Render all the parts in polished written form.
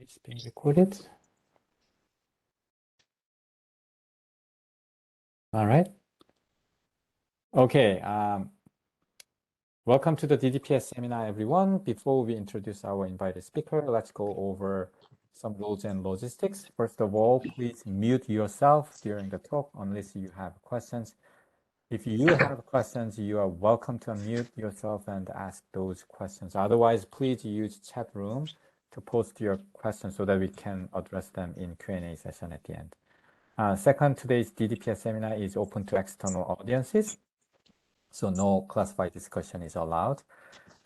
It's being recorded. All right. Okay. Welcome to the DDPS seminar, everyone. Before we introduce our invited speaker, let's go over some rules and logistics. First of all, please mute yourself during the talk unless you have questions. If you have questions, you are welcome to unmute yourself and ask those questions. Otherwise, please use chat room to post your questions so that we can address them in Q&A session at the end. Second, today's DDPS seminar is open to external audiences, so no classified discussion is allowed.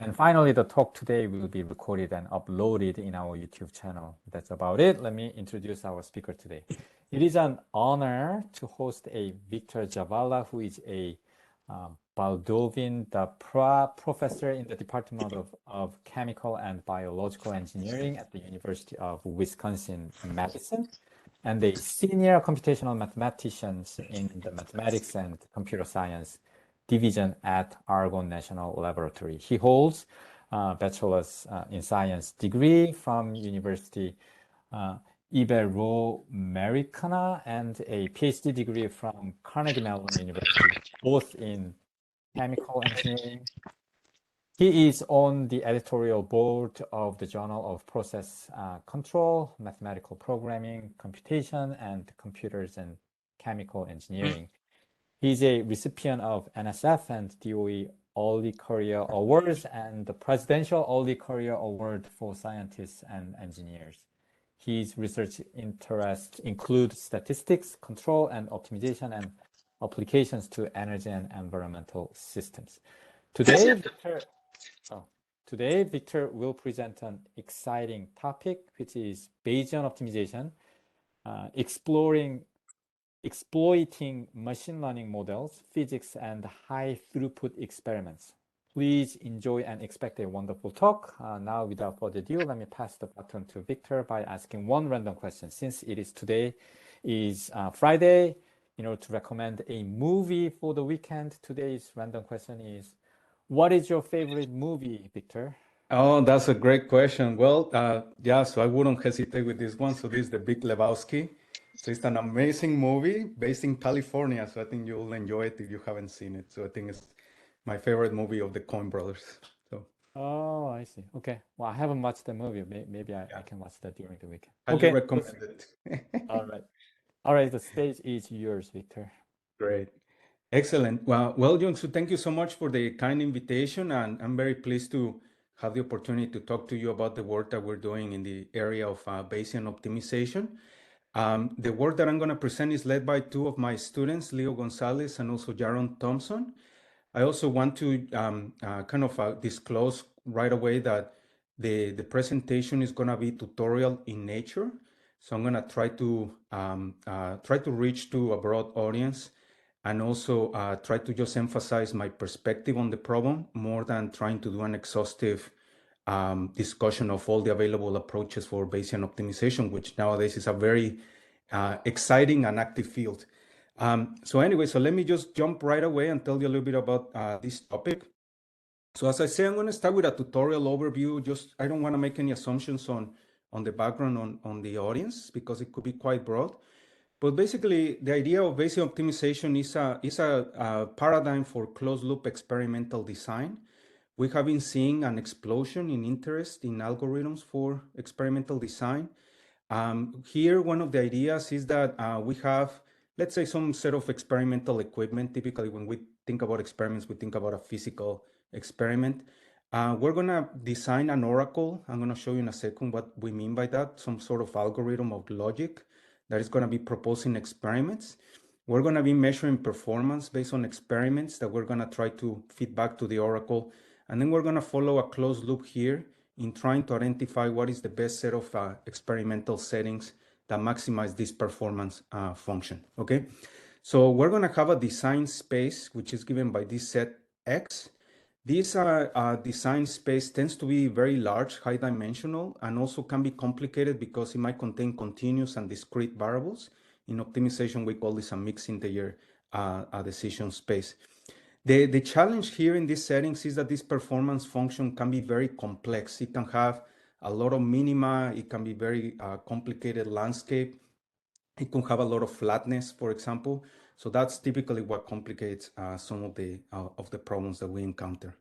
And finally, the talk today will be recorded and uploaded in our YouTube channel. That's about it. Let me introduce our speaker today. It is an honor to host a Victor Zavala, who is a Baldovin, the professor in the Department of Chemical and Biological Engineering at the University of Wisconsin-Madison, and a senior computational mathematician in the Mathematics and Computer Science division at Argonne National Laboratory. He holds a bachelor's in science degree from University Ibero-Americana and a PhD degree from Carnegie Mellon University, both in chemical engineering. He is on the editorial board of the Journal of Process Control, Mathematical Programming, Computation, and Computers and Chemical Engineering. He's a recipient of NSF and DOE Early Career Awards and the Presidential Early Career Award for Scientists and Engineers. His research interests include statistics, control and optimization, and applications to energy and environmental systems. Today, Victor will present an exciting topic, which is Bayesian optimization, exploiting machine learning models, physics, and high-throughput experiments. Please enjoy and expect a wonderful talk. Now, without further ado, let me pass the baton to Victor by asking one random question. Since today is Friday, in order to recommend a movie for the weekend, today's random question is, what is your favorite movie, Victor? Oh, that's a great question. Well, yeah, so I wouldn't hesitate with this one. So this is The Big Lebowski. So it's an amazing movie based in California. So I think you'll enjoy it if you haven't seen it. So I think it's my favorite movie of the Coen brothers. So. Oh, I see. Okay. Well, I haven't watched the movie. Maybe I can watch that during the weekend. Highly recommend it. All right. All right. The stage is yours, Victor. Great. Excellent. Well, Jung, so thank you so much for the kind invitation. And I'm very pleased to have the opportunity to talk to you about the work that we're doing in the area of Bayesian optimization. The work that I'm going to present is led by two of my students, Leo Gonzalez and also Jaron Thompson. I also want to disclose right away that the presentation is going to be tutorial in nature. So I'm going to try to reach to a broad audience and also try to just emphasize my perspective on the problem more than trying to do an exhaustive discussion of all the available approaches for Bayesian optimization, which nowadays is a very exciting and active field. So let me just jump right away and tell you a little bit about this topic. So as I say, I'm going to start with a tutorial overview. I don't want to make any assumptions on the background on the audience because it could be quite broad. But basically, the idea of Bayesian optimization is a paradigm for closed-loop experimental design. We have been seeing an explosion in interest in algorithms for experimental design. Here, one of the ideas is that we have, let's say, some set of experimental equipment. Typically, when we think about experiments, we think about a physical experiment. We're going to design an oracle. I'm going to show you in a second what we mean by that, some sort of algorithm of logic that is going to be proposing experiments. We're going to be measuring performance based on experiments that we're going to try to feed back to the oracle. And then we're going to follow a closed loop here in trying to identify what is the best set of experimental settings that maximize this performance function, okay? So we're going to have a design space, which is given by this set X. This design space tends to be very large, high dimensional, and also can be complicated because it might contain continuous and discrete variables. In optimization, we call this a mixed integer decision space. The challenge here in these settings is that this performance function can be very complex. It can have a lot of minima. It can be very complicated landscape. It can have a lot of flatness, for example. So that's typically what complicates some of the problems that we encounter.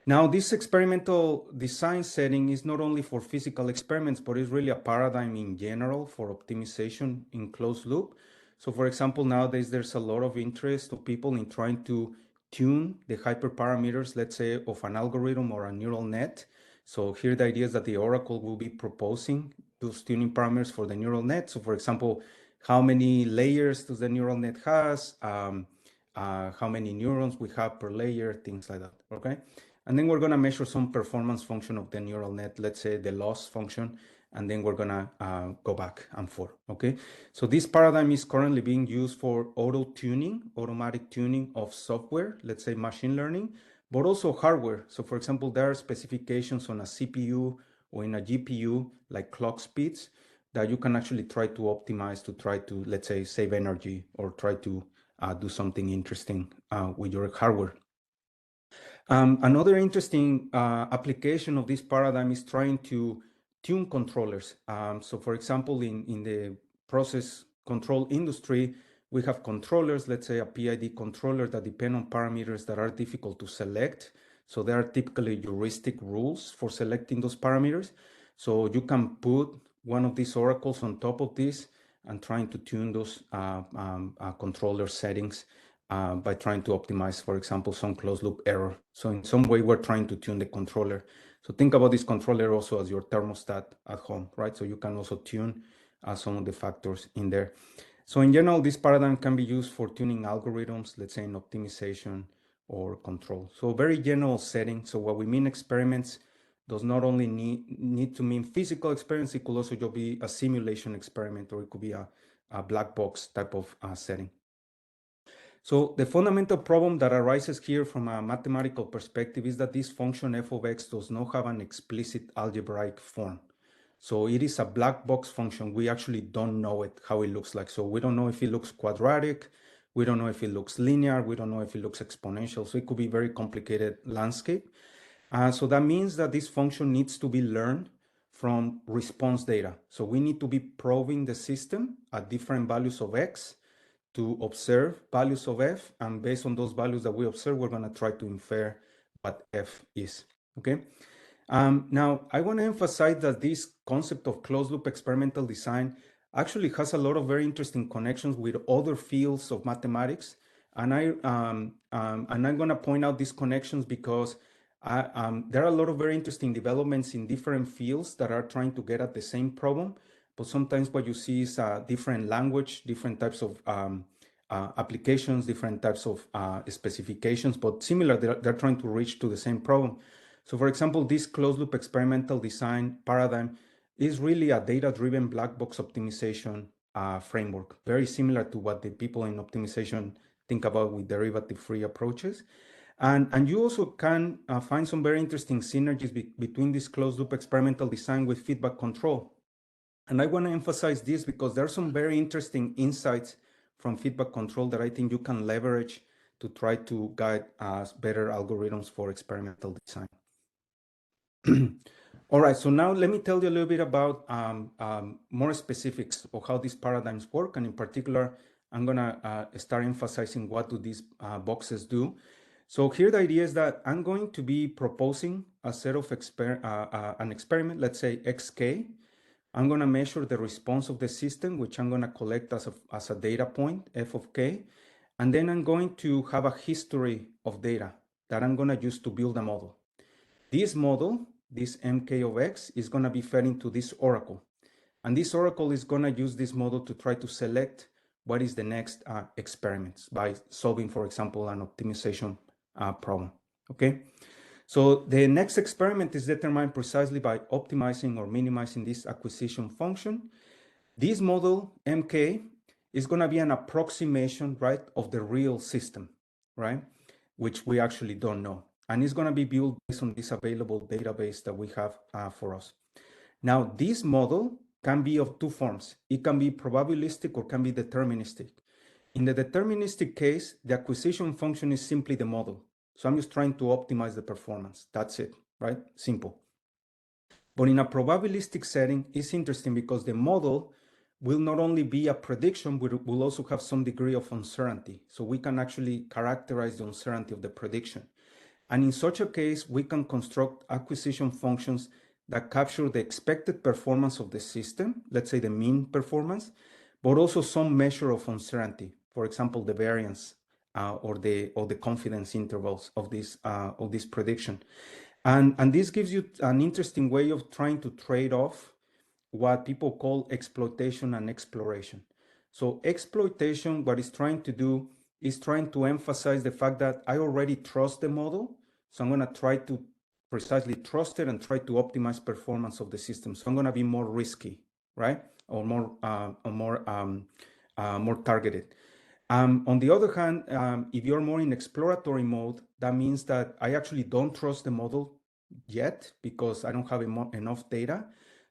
Now, this experimental design setting is not only for physical experiments, but it's really a paradigm in general for optimization in closed loop. So for example, nowadays there's a lot of interest of people in trying to tune the hyperparameters, let's say, of an algorithm or a neural net. So here the idea is that the oracle will be proposing those tuning parameters for the neural net. So for example, how many layers does the neural net has, how many neurons we have per layer, things like that, okay? And then we're going to measure some performance function of the neural net, let's say the loss function, and then we're going to go back and forth, okay? So this paradigm is currently being used for auto-tuning, automatic tuning of software, let's say machine learning, but also hardware. So for example, there are specifications on a CPU or in a GPU, like clock speeds, that you can actually try to optimize to try to, let's say, save energy or try to do something interesting with your hardware. Another interesting application of this paradigm is trying to tune controllers. So for example, in the process control industry, we have controllers, let's say a PID controller, that depend on parameters that are difficult to select. So there are typically heuristic rules for selecting those parameters. So you can put one of these oracles on top of this and trying to tune those controller settings by trying to optimize, for example, some closed loop error. So in some way, we're trying to tune the controller. So think about this controller also as your thermostat at home, right? So you can also tune some of the factors in there. So in general, this paradigm can be used for tuning algorithms, let's say in optimization or control. So very general setting. So what we mean experiments does not only need to mean physical experiments, it could also just be a simulation experiment, or it could be a black box type of setting. So the fundamental problem that arises here from a mathematical perspective is that this function f of x does not have an explicit algebraic form. So it is a black box function. We actually don't know how it looks like. So we don't know if it looks quadratic. We don't know if it looks linear. We don't know if it looks exponential. So it could be very complicated landscape. So that means that this function needs to be learned from response data. So we need to be probing the system at different values of x to observe values of f, and based on those values that we observe, we're going to try to infer what f is, okay? Now, I want to emphasize that this concept of closed-loop experimental design actually has a lot of very interesting connections with other fields of mathematics, and I'm going to point out these connections because there are a lot of very interesting developments in different fields that are trying to get at the same problem, but sometimes what you see is a different language, different types of applications, different types of specifications, but similar, they're trying to reach to the same problem. So for example, this closed loop experimental design paradigm is really a data-driven black box optimization framework, very similar to what the people in optimization think about with derivative-free approaches. And you also can find some very interesting synergies between this closed loop experimental design with feedback control. And I want to emphasize this because there are some very interesting insights from feedback control that I think you can leverage to try to guide better algorithms for experimental design. All right, so now let me tell you a little bit about more specifics of how these paradigms work. And in particular, I'm gonna start emphasizing what do these boxes do. So here the idea is that I'm going to be proposing a set of an experiment, let's say xk. I'm gonna measure the response of the system, which I'm gonna collect as a data point, f of k. And then I'm going to have a history of data that I'm gonna use to build a model. This model, this mk of x, is going to be fed into this oracle. And this oracle is going to use this model to try to select what is the next experiments by solving, for example, an optimization problem, okay? So the next experiment is determined precisely by optimizing or minimizing this acquisition function. This model, mk, is going to be an approximation, right, of the real system, right, which we actually don't know. And it's going to be built based on this available database that we have for us. Now, this model can be of two forms. It can be probabilistic or can be deterministic. In the deterministic case, the acquisition function is simply the model. So I'm just trying to optimize the performance. That's it, right? Simple. But in a probabilistic setting, it's interesting because the model will not only be a prediction, but will also have some degree of uncertainty. So we can actually characterize the uncertainty of the prediction. And in such a case, we can construct acquisition functions that capture the expected performance of the system, let's say the mean performance, but also some measure of uncertainty. For example, the variance or the confidence intervals of this prediction. And this gives you an interesting way of trying to trade off what people call exploitation and exploration. So exploitation, what it's trying to do is trying to emphasize the fact that I already trust the model. So I'm going to try to precisely trust it and try to optimize performance of the system. So I'm going to be more risky, right? Or more targeted. On the other hand, if you're more in exploratory mode, that means that I actually don't trust the model yet because I don't have enough data.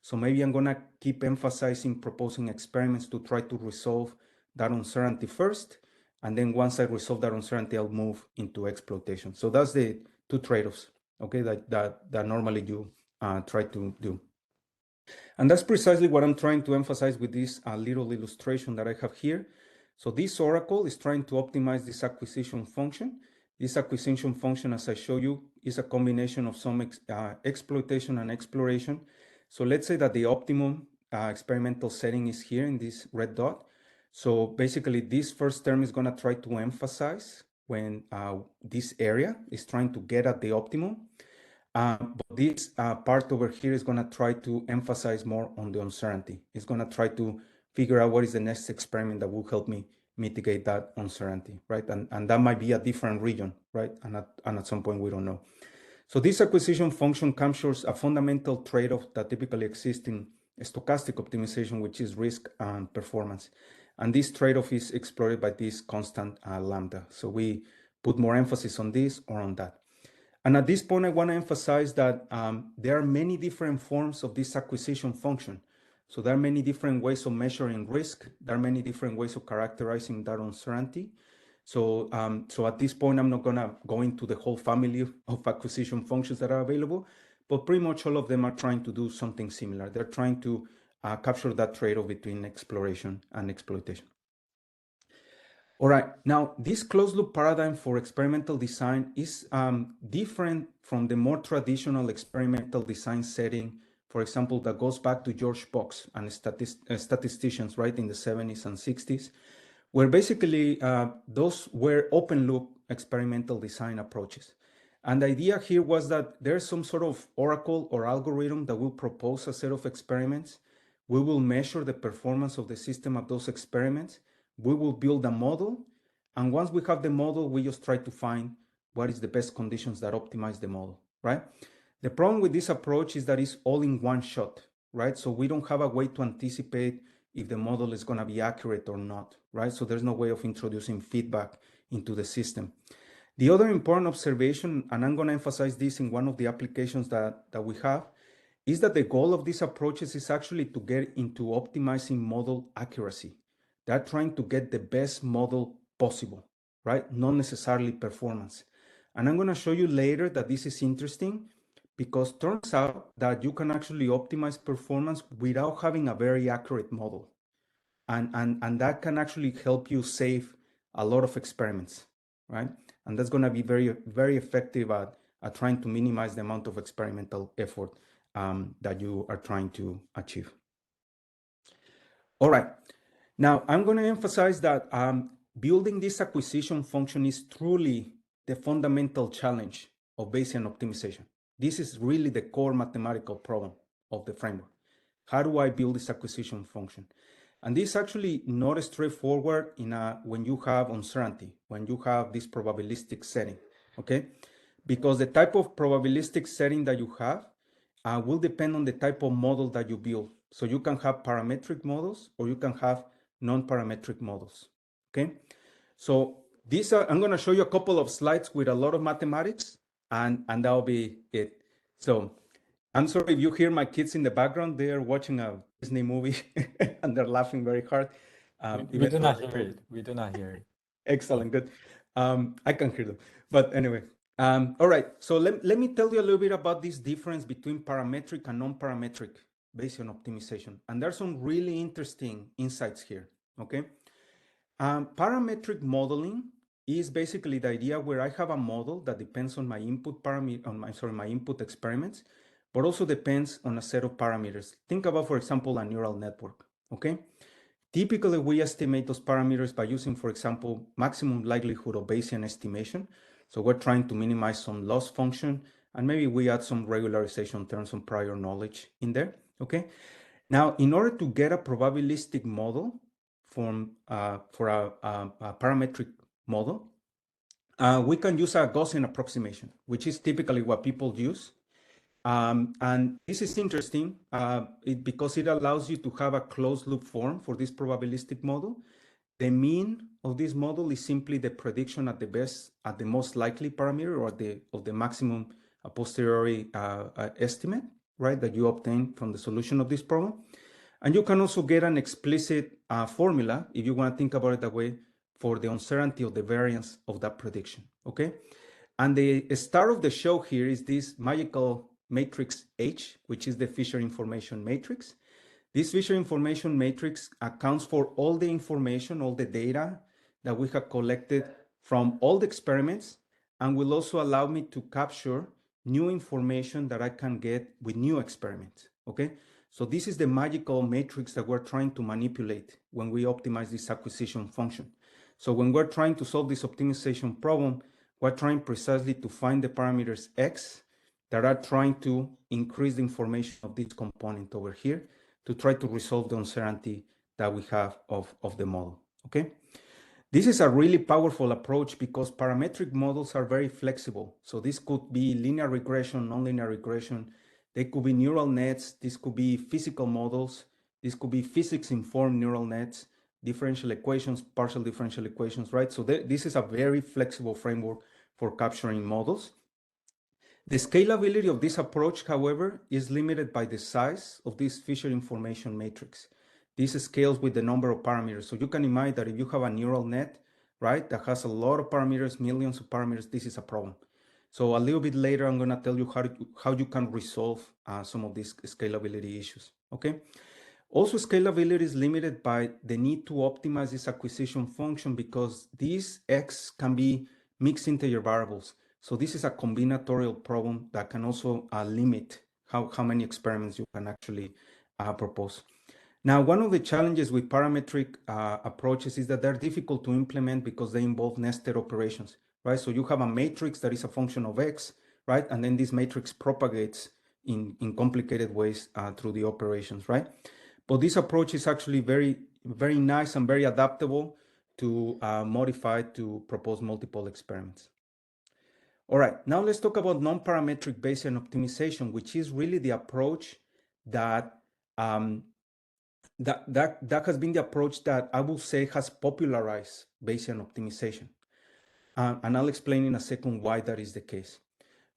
So maybe I'm going to keep emphasizing proposing experiments to try to resolve that uncertainty first. And then once I resolve that uncertainty, I'll move into exploitation. So that's the two trade-offs, okay, that normally you try to do. And that's precisely what I'm trying to emphasize with this little illustration that I have here. So this oracle is trying to optimize this acquisition function. This acquisition function, as I show you, is a combination of some exploitation and exploration. So let's say that the optimum experimental setting is here in this red dot. So basically this first term is going to try to emphasize when this area is trying to get at the optimum. But this part over here is going to try to emphasize more on the uncertainty. It's going to try to figure out what is the next experiment that will help me mitigate that uncertainty, right? And that might be a different region, right? And at some point, we don't know. So this acquisition function captures a fundamental trade-off that typically exists in stochastic optimization, which is risk and performance. And this trade-off is exploited by this constant lambda. So we put more emphasis on this or on that. And at this point, I want to emphasize that there are many different forms of this acquisition function. So there are many different ways of measuring risk. There are many different ways of characterizing that uncertainty. So, so at this point, I'm not going to go into the whole family of acquisition functions that are available, but pretty much all of them are trying to do something similar. They're trying to capture that trade-off between exploration and exploitation. All right, now this closed loop paradigm for experimental design is different from the more traditional experimental design setting, for example, that goes back to George Box and statisticians, right, in the 70s and 60s, where basically those were open loop experimental design approaches. And the idea here was that there's some sort of oracle or algorithm that will propose a set of experiments. We will measure the performance of the system of those experiments. We will build a model. And once we have the model, we just try to find what is the best conditions that optimize the model, right? The problem with this approach is that it's all in one shot, right? So we don't have a way to anticipate if the model is going to be accurate or not, right? So there's no way of introducing feedback into the system. The other important observation, and I'm going to emphasize this in one of the applications that we have, is that the goal of these approaches is actually to get into optimizing model accuracy. They're trying to get the best model possible, right? Not necessarily performance. And I'm going to show you later that this is interesting because it turns out that you can actually optimize performance without having a very accurate model. And that can actually help you save a lot of experiments, right? And that's going to be very, very effective at trying to minimize the amount of experimental effort that you are trying to achieve. All right. Now, I'm going to emphasize that building this acquisition function is truly the fundamental challenge of Bayesian optimization. This is really the core mathematical problem of the framework. How do I build this acquisition function? And this is actually not straightforward when you have uncertainty, when you have this probabilistic setting, okay? Because the type of probabilistic setting that you have will depend on the type of model that you build. So you can have parametric models or you can have non-parametric models, okay? So these are, I'm going to show you a couple of slides with a lot of mathematics and that'll be it. So I'm sorry if you hear my kids in the background, they are watching a Disney movie and they're laughing very hard. We do not hear it. We do not hear it. Excellent, good. I can hear them. But anyway, All right, so let me tell you a little bit about this difference between parametric and non-parametric Bayesian optimization. And there's some really interesting insights here, okay? Parametric modeling is basically the idea where I have a model that depends on my input my input experiments, but also depends on a set of parameters. Think about, for example, a neural network, okay? Typically, we estimate those parameters by using, for example, maximum likelihood of Bayesian estimation. So we're trying to minimize some loss function, and maybe we add some regularization terms on prior knowledge in there, okay? Now, in order to get a probabilistic model for a parametric model, we can use a Gaussian approximation, which is typically what people use. And this is interesting because it allows you to have a closed loop form for this probabilistic model. The mean of this model is simply the prediction at the most likely parameter, or of the maximum a posteriori estimate, right, that you obtain from the solution of this problem. And you can also get an explicit formula, if you want to think about it that way, for the uncertainty of the variance of that prediction, okay? And the star of the show here is this magical matrix H, which is the Fisher information matrix. This Fisher information matrix accounts for all the information, all the data that we have collected from all the experiments, and will also allow me to capture new information that I can get with new experiments, okay? So this is the magical matrix that we're trying to manipulate when we optimize this acquisition function. So when we're trying to solve this optimization problem, we're trying precisely to find the parameters X that are trying to increase the information of this component over here to try to resolve the uncertainty that we have of the model, okay? This is a really powerful approach because parametric models are very flexible. So this could be linear regression, nonlinear regression. They could be neural nets. This could be physical models. This could be physics-informed neural nets, differential equations, partial differential equations, right? So this is a very flexible framework for capturing models. The scalability of this approach, however, is limited by the size of this Fisher information matrix. This scales with the number of parameters. So you can imagine that if you have a neural net, right, that has a lot of parameters, millions of parameters, this is a problem. So a little bit later, I'm going to tell you how you can resolve some of these scalability issues, okay? Also, scalability is limited by the need to optimize this acquisition function because these X can be mixed integer variables. So this is a combinatorial problem that can also limit how many experiments you can actually propose. Now, one of the challenges with parametric approaches is that they're difficult to implement because they involve nested operations, right? So you have a matrix that is a function of X, right? And then this matrix propagates in complicated ways through the operations, right? But this approach is actually very, very nice and very adaptable to modify to propose multiple experiments. All right, now let's talk about non-parametric Bayesian optimization, which is really the approach that that has been the approach that I will say has popularized Bayesian optimization. And I'll explain in a second why that is the case.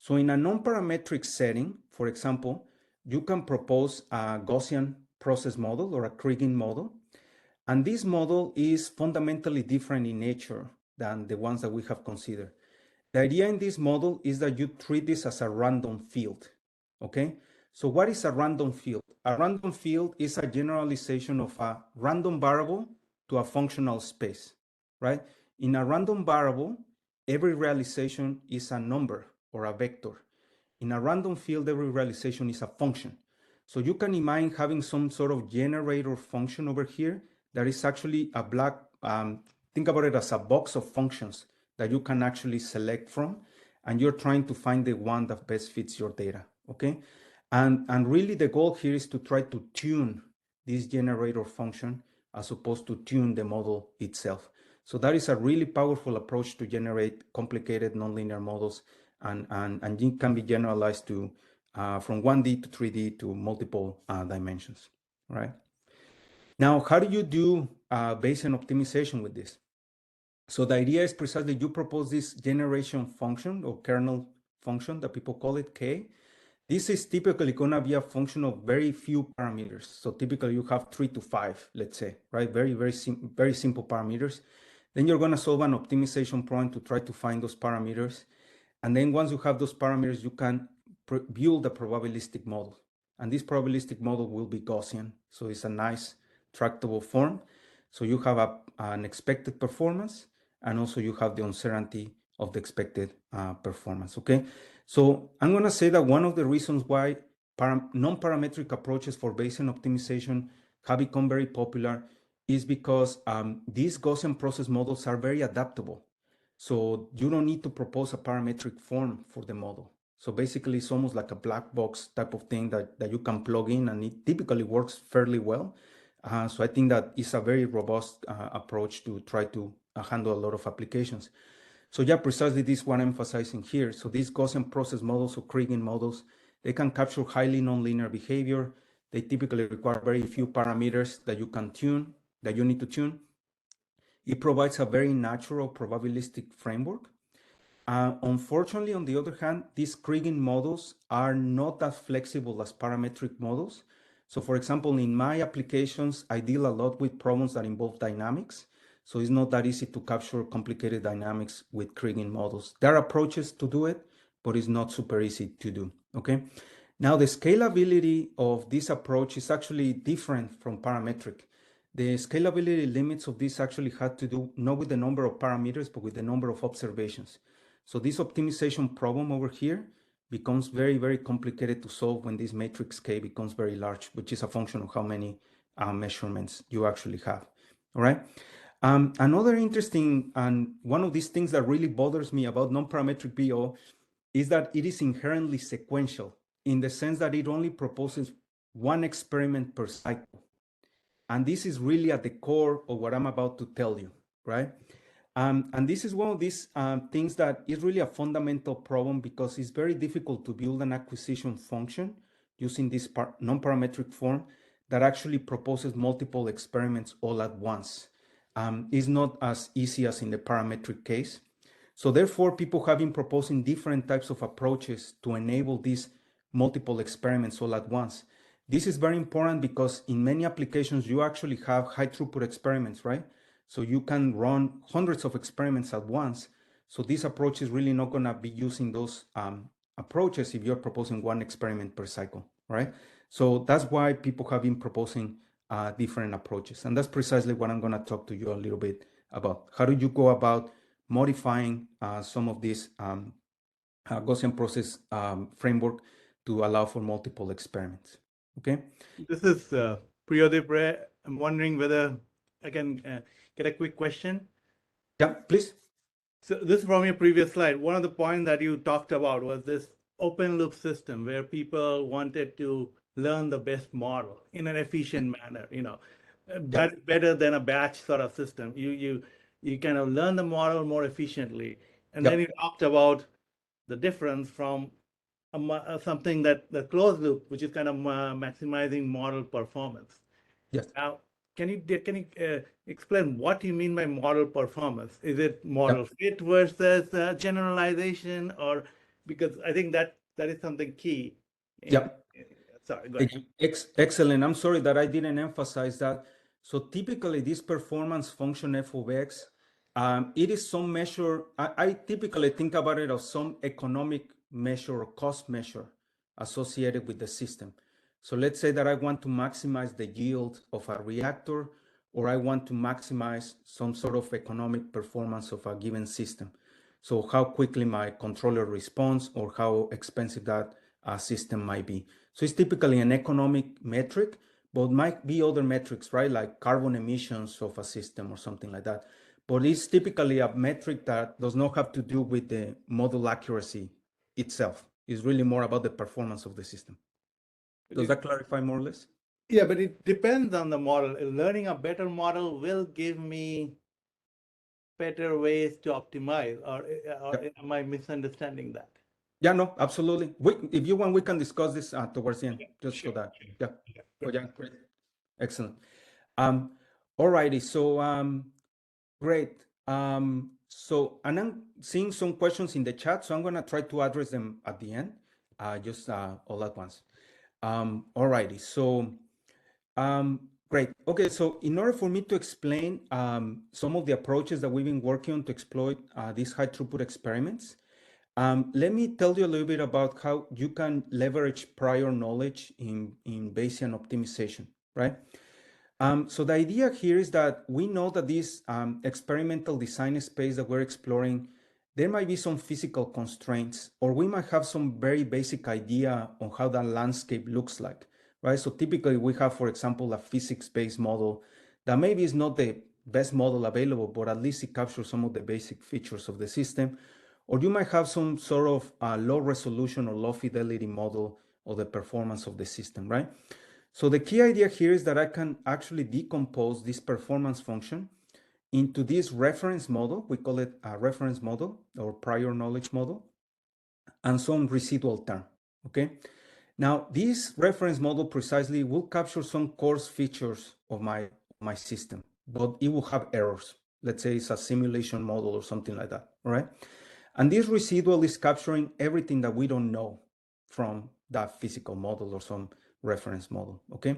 So in a non-parametric setting, for example, you can propose a Gaussian process model or a Kriging model. And this model is fundamentally different in nature than the ones that we have considered. The idea in this model is that you treat this as a random field, okay? So what is a random field? A random field is a generalization of a random variable to a functional space, right? In a random variable, every realization is a number or a vector. In a random field, every realization is a function. So you can imagine having some sort of generator function over here that is actually a black, think about it as a box of functions that you can actually select from, and you're trying to find the one that best fits your data, okay? And really the goal here is to try to tune this generator function as opposed to tune the model itself. So that is a really powerful approach to generate complicated nonlinear models, and it can be generalized to from 1D to 3D to multiple dimensions, right? Now, how do you do Bayesian optimization with this? So the idea is precisely you propose this generation function or kernel function that people call it K. This is typically going to be a function of very few parameters. So typically you have 3 to 5, let's say, right? Very simple parameters. Then you're going to solve an optimization problem to try to find those parameters. And then once you have those parameters, you can build a probabilistic model. And this probabilistic model will be Gaussian. So it's a nice tractable form. So you have an expected performance, and also you have the uncertainty of the expected performance, okay? So I'm gonna say that one of the reasons why non-parametric approaches for Bayesian optimization have become very popular is because these Gaussian process models are very adaptable. So you don't need to propose a parametric form for the model. So basically it's almost like a black box type of thing that you can plug in, and it typically works fairly well. So I think that is a very robust approach to try to handle a lot of applications. So yeah, precisely this is what I'm emphasizing here. So these Gaussian process models or Kriging models, they can capture highly nonlinear behavior. They typically require very few parameters that you can tune, that you need to tune. It provides a very natural probabilistic framework. Unfortunately, on the other hand, these Kriging models are not as flexible as parametric models. So for example, in my applications, I deal a lot with problems that involve dynamics. So it's not that easy to capture complicated dynamics with Kriging models. There are approaches to do it, but it's not super easy to do, okay? Now, the scalability of this approach is actually different from parametric. The scalability limits of this actually had to do not with the number of parameters, but with the number of observations. So this optimization problem over here becomes very, very complicated to solve when this matrix K becomes very large, which is a function of how many measurements you actually have, all right? Another interesting, and one of these things that really bothers me about non-parametric BO is that it is inherently sequential in the sense that it only proposes one experiment per cycle. And this is really at the core of what I'm about to tell you, right? And this is one of these things that is really a fundamental problem because it's very difficult to build an acquisition function using this non-parametric form that actually proposes multiple experiments all at once. It's not as easy as in the parametric case. So therefore, people have been proposing different types of approaches to enable these multiple experiments all at once. This is very important because in many applications, you actually have high throughput experiments, right? So you can run hundreds of experiments at once. So this approach is really not gonna be using those approaches if you're proposing one experiment per cycle, right? So that's why people have been proposing different approaches. And that's precisely what I'm gonna talk to you a little bit about. How do you go about modifying some of this Gaussian process framework to allow for multiple experiments, okay? This is Priyodip. I'm wondering whether I can get a quick question. Yeah, please. So this is from your previous slide. One of the points that you talked about was this open loop system where people wanted to learn the best model in an efficient manner, better than a batch sort of system. You kind of learn the model more efficiently. And then you talked about the difference from something that the closed loop, which is kind of maximizing model performance. Yes. Now, can you explain what you mean by model performance? Is it model fit versus generalization, or because I think that is something key. Sorry, go ahead. Excellent. I'm sorry that I didn't emphasize that. So typically, this performance function f of x, it is some measure. I typically think about it as some economic measure or cost measure associated with the system. So let's say that I want to maximize the yield of a reactor, or I want to maximize some sort of economic performance of a given system. So how quickly my controller responds, or how expensive that system might be. So it's typically an economic metric, but might be other metrics, right? Like carbon emissions of a system or something like that. But it's typically a metric that does not have to do with the model accuracy itself. It's really more about the performance of the system. Does that clarify more or less? Yeah, but it depends on the model. Learning a better model will give me better ways to optimize, or am I misunderstanding that? Yeah, no, absolutely. If you want, we can discuss this towards the end, just Sure. so that, yeah. Oh, yeah, great. Excellent. All righty, so great. So, and I'm seeing some questions in the chat, so I'm gonna try to address them at the end, just all at once. All righty, so great. Okay, so in order for me to explain some of the approaches that we've been working on to exploit these high throughput experiments, Let me tell you a little bit about how you can leverage prior knowledge in Bayesian optimization, right? So the idea here is that we know that this experimental design space that we're exploring, there might be some physical constraints, or we might have some very basic idea on how that landscape looks like, right? So typically we have, for example, a physics-based model that maybe is not the best model available, but at least it captures some of the basic features of the system. Or you might have some sort of low resolution or low fidelity model of the performance of the system, right? So the key idea here is that I can actually decompose this performance function into this reference model. We call it a reference model or prior knowledge model, and some residual term, okay? Now, this reference model precisely will capture some coarse features of my system, but it will have errors. Let's say it's a simulation model or something like that, all right? And this residual is capturing everything that we don't know from that physical model or some reference model, okay?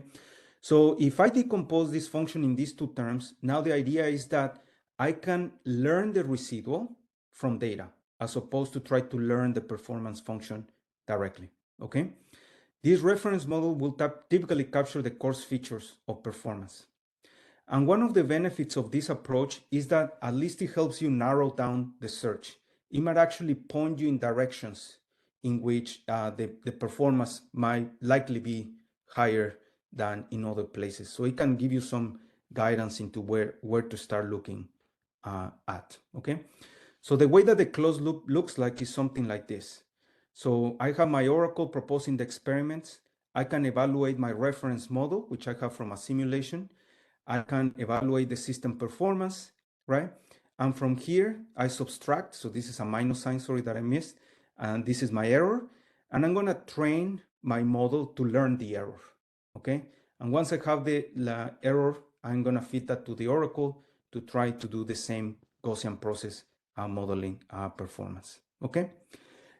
So if I decompose this function in these two terms, now the idea is that I can learn the residual from data as opposed to try to learn the performance function directly, okay? This reference model will typically capture the coarse features of performance. And one of the benefits of this approach is that at least it helps you narrow down the search. It might actually point you in directions in which the performance might likely be higher than in other places. So it can give you some guidance into where to start looking at, okay? So the way that the closed loop looks like is something like this. So I have my oracle proposing the experiments. I can evaluate my reference model, which I have from a simulation. I can evaluate the system performance, right? And from here, I subtract. So this is a minus sign, sorry, that I missed. And this is my error. And I'm going to train my model to learn the error, okay? And once I have the error, I'm going to feed that to the oracle to try to do the same Gaussian process modeling performance, okay?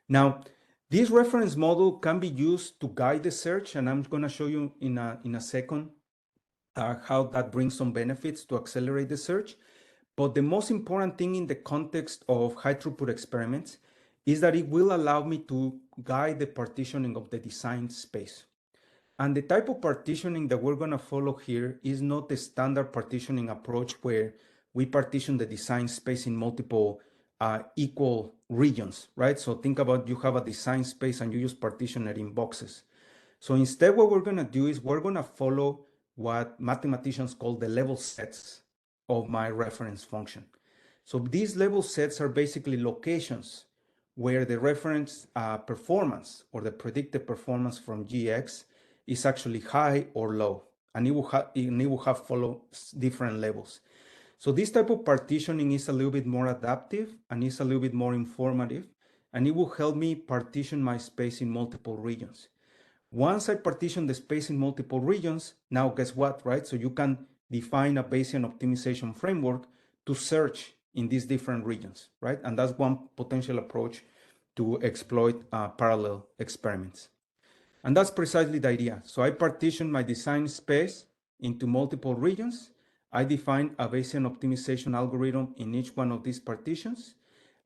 Now, this reference model can be used to guide the search, and I'm going to show you in a second how that brings some benefits to accelerate the search. But the most important thing in the context of high throughput experiments is that it will allow me to guide the partitioning of the design space. And the type of partitioning that we're going to follow here is not the standard partitioning approach where we partition the design space in multiple equal regions, right? So think about you have a design space and you just partition it in boxes. So instead, what we're going to do is we're going to follow what mathematicians call the level sets of my reference function. So these level sets are basically locations where the reference performance or the predicted performance from GX is actually high or low, and it will have follow different levels. So this type of partitioning is a little bit more adaptive and is a little bit more informative, and it will help me partition my space in multiple regions. Once I partition the space in multiple regions, now guess what, right? So you can define a Bayesian optimization framework to search in these different regions, right? And that's one potential approach to exploit parallel experiments. And that's precisely the idea. So I partition my design space into multiple regions. I define a Bayesian optimization algorithm in each one of these partitions.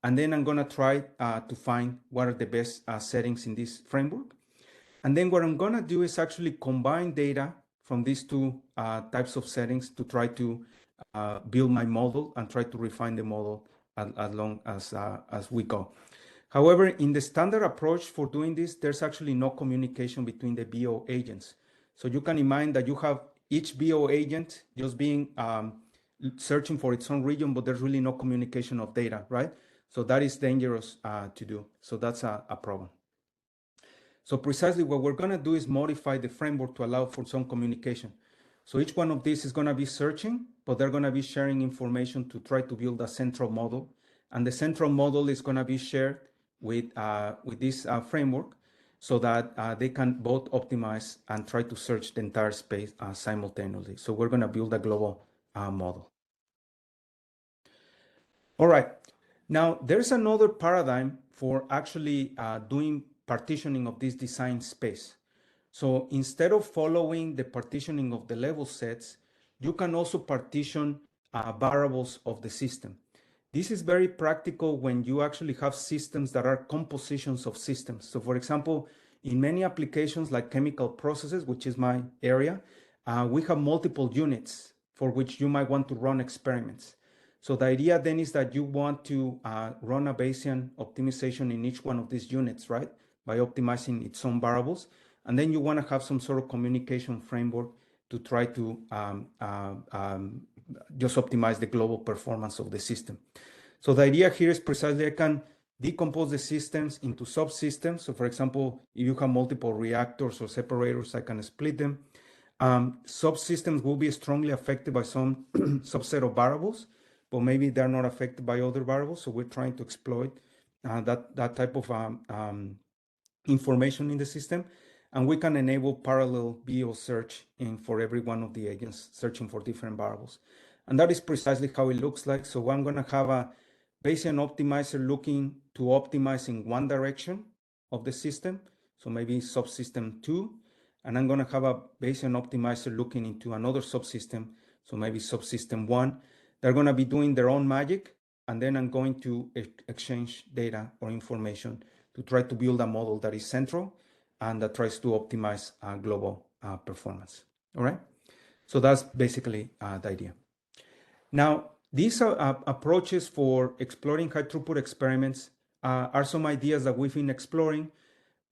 And then I'm going to try to find what are the best settings in this framework. And then what I'm going to do is actually combine data from these two types of settings to try to build my model and try to refine the model as long as we go. However, in the standard approach for doing this, there's actually no communication between the BO agents. So you can imagine that you have each BO agent just being searching for its own region, but there's really no communication of data, right? So that is dangerous to do. So that's a problem. So precisely what we're going to do is modify the framework to allow for some communication. So each one of these is going to be searching, but they're going to be sharing information to try to build a central model. And the central model is going to be shared with this framework so that they can both optimize and try to search the entire space simultaneously. So we're going to build a global model. All right. Now, there's another paradigm for actually doing partitioning of this design space. So instead of following the partitioning of the level sets, you can also partition variables of the system. This is very practical when you actually have systems that are compositions of systems. So for example, in many applications like chemical processes, which is my area, we have multiple units for which you might want to run experiments. So the idea then is that you want to run a Bayesian optimization in each one of these units, right? By optimizing its own variables. And then you want to have some sort of communication framework to try to just optimize the global performance of the system. So the idea here is precisely I can decompose the systems into subsystems. So for example, if you have multiple reactors or separators, I can split them. Subsystems will be strongly affected by some subset of variables, but maybe they're not affected by other variables. So we're trying to exploit that type of information in the system. And we can enable parallel BO search for every one of the agents, searching for different variables. And that is precisely how it looks like. So I'm going to have a Bayesian optimizer looking to optimize in one direction of the system. So maybe subsystem 2. And I'm going to have a Bayesian optimizer looking into another subsystem. So maybe subsystem 1. They're going to be doing their own magic. And then I'm going to exchange data or information to try to build a model that is central and that tries to optimize global performance. All right. So that's basically the idea. Now, these approaches for exploring high throughput experiments are some ideas that we've been exploring,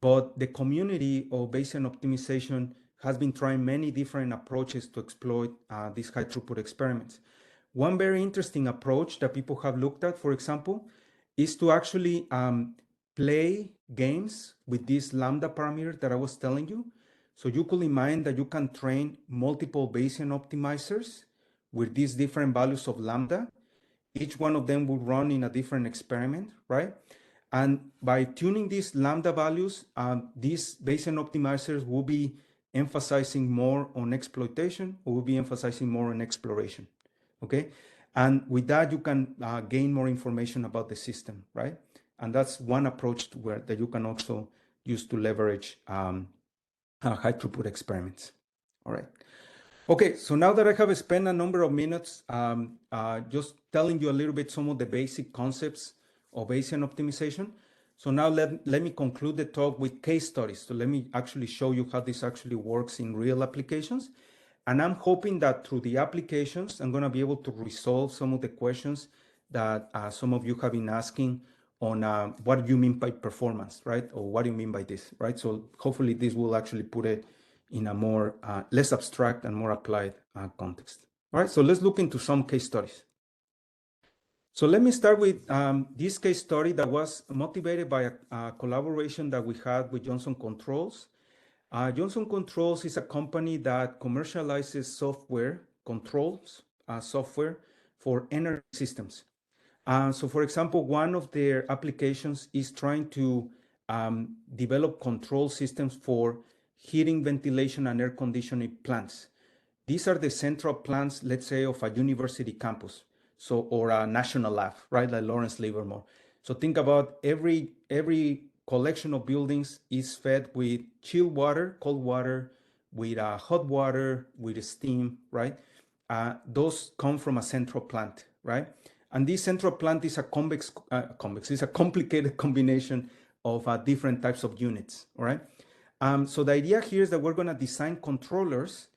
but the community of Bayesian optimization has been trying many different approaches to exploit these high throughput experiments. One very interesting approach that people have looked at, for example, is to actually play games with this lambda parameter that I was telling you. So you could imagine that you can train multiple Bayesian optimizers with these different values of lambda. Each one of them will run in a different experiment, right? And by tuning these lambda values, these Bayesian optimizers will be emphasizing more on exploitation, or will be emphasizing more on exploration, okay? And with that, you can gain more information about the system, right? And that's one approach that you can also use to leverage high throughput experiments. All right. Okay, so now that I have spent a number of minutes just telling you a little bit some of the basic concepts of Bayesian optimization. So now let me conclude the talk with case studies. So let me actually show you how this actually works in real applications. And I'm hoping that through the applications, I'm going to be able to resolve some of the questions that some of you have been asking on what do you mean by performance, right? Or what do you mean by this, right? So hopefully this will actually put it in a more less abstract and more applied context. All right, so let's look into some case studies. So let me start with this case study that was motivated by a collaboration that we had with Johnson Controls. Johnson Controls is a company that commercializes software, controls software for energy systems. So for example, one of their applications is trying to develop control systems for heating, ventilation, and air conditioning plants. These are the central plants, let's say, of a university campus, so or a national lab, right, like Lawrence Livermore. So think about every collection of buildings is fed with chilled water, cold water, with hot water, with steam, right? Those come from a central plant, right? And this central plant is a convex, is a complicated combination of different types of units, all right? So the idea here is that we're going to design controllers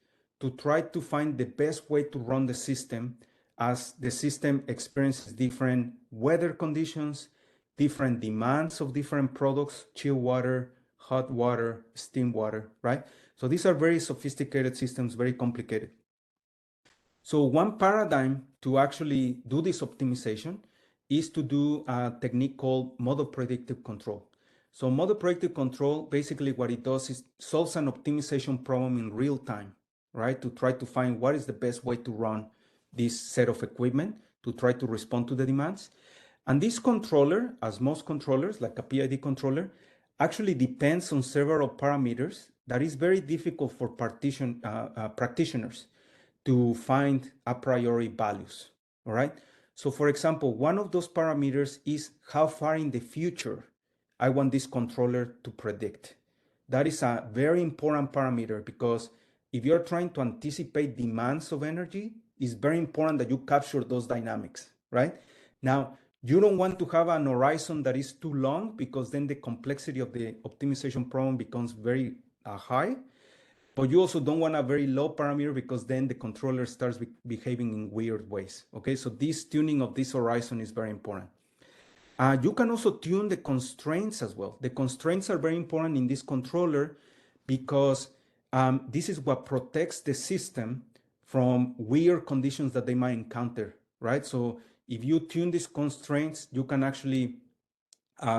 to try to find the best way to run the system as the system experiences different weather conditions, different demands of different products, chill water, hot water, steam water, right? So these are very sophisticated systems, very complicated. So one paradigm to actually do this optimization is to do a technique called model predictive control. So model predictive control, basically what it does is solves an optimization problem in real time, right? To try to find what is the best way to run this set of equipment to try to respond to the demands. And this controller, as most controllers, like a PID controller, actually depends on several parameters that is very difficult for practitioners to find a priori values, all right? So for example, one of those parameters is how far in the future I want this controller to predict. That is a very important parameter because if you're trying to anticipate demands of energy, it's very important that you capture those dynamics, right? Now, you don't want to have an horizon that is too long because then the complexity of the optimization problem becomes very high. But you also don't want a very low parameter because then the controller starts behaving in weird ways. Okay, so this tuning of this horizon is very important. You can also tune the constraints as well. The constraints are very important in this controller because this is what protects the system from weird conditions that they might encounter, right? So if you tune these constraints, you can actually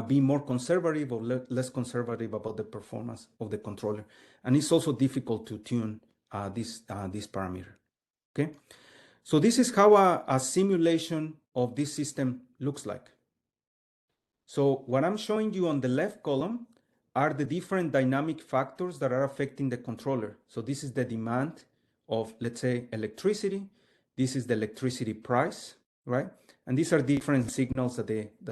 be more conservative or less conservative about the performance of the controller. And it's also difficult to tune this parameter, okay? So this is how a simulation of this system looks like. So what I'm showing you on the left column are the different dynamic factors that are affecting the controller. So this is the demand of, let's say, electricity. This is the electricity price, right? And these are different signals that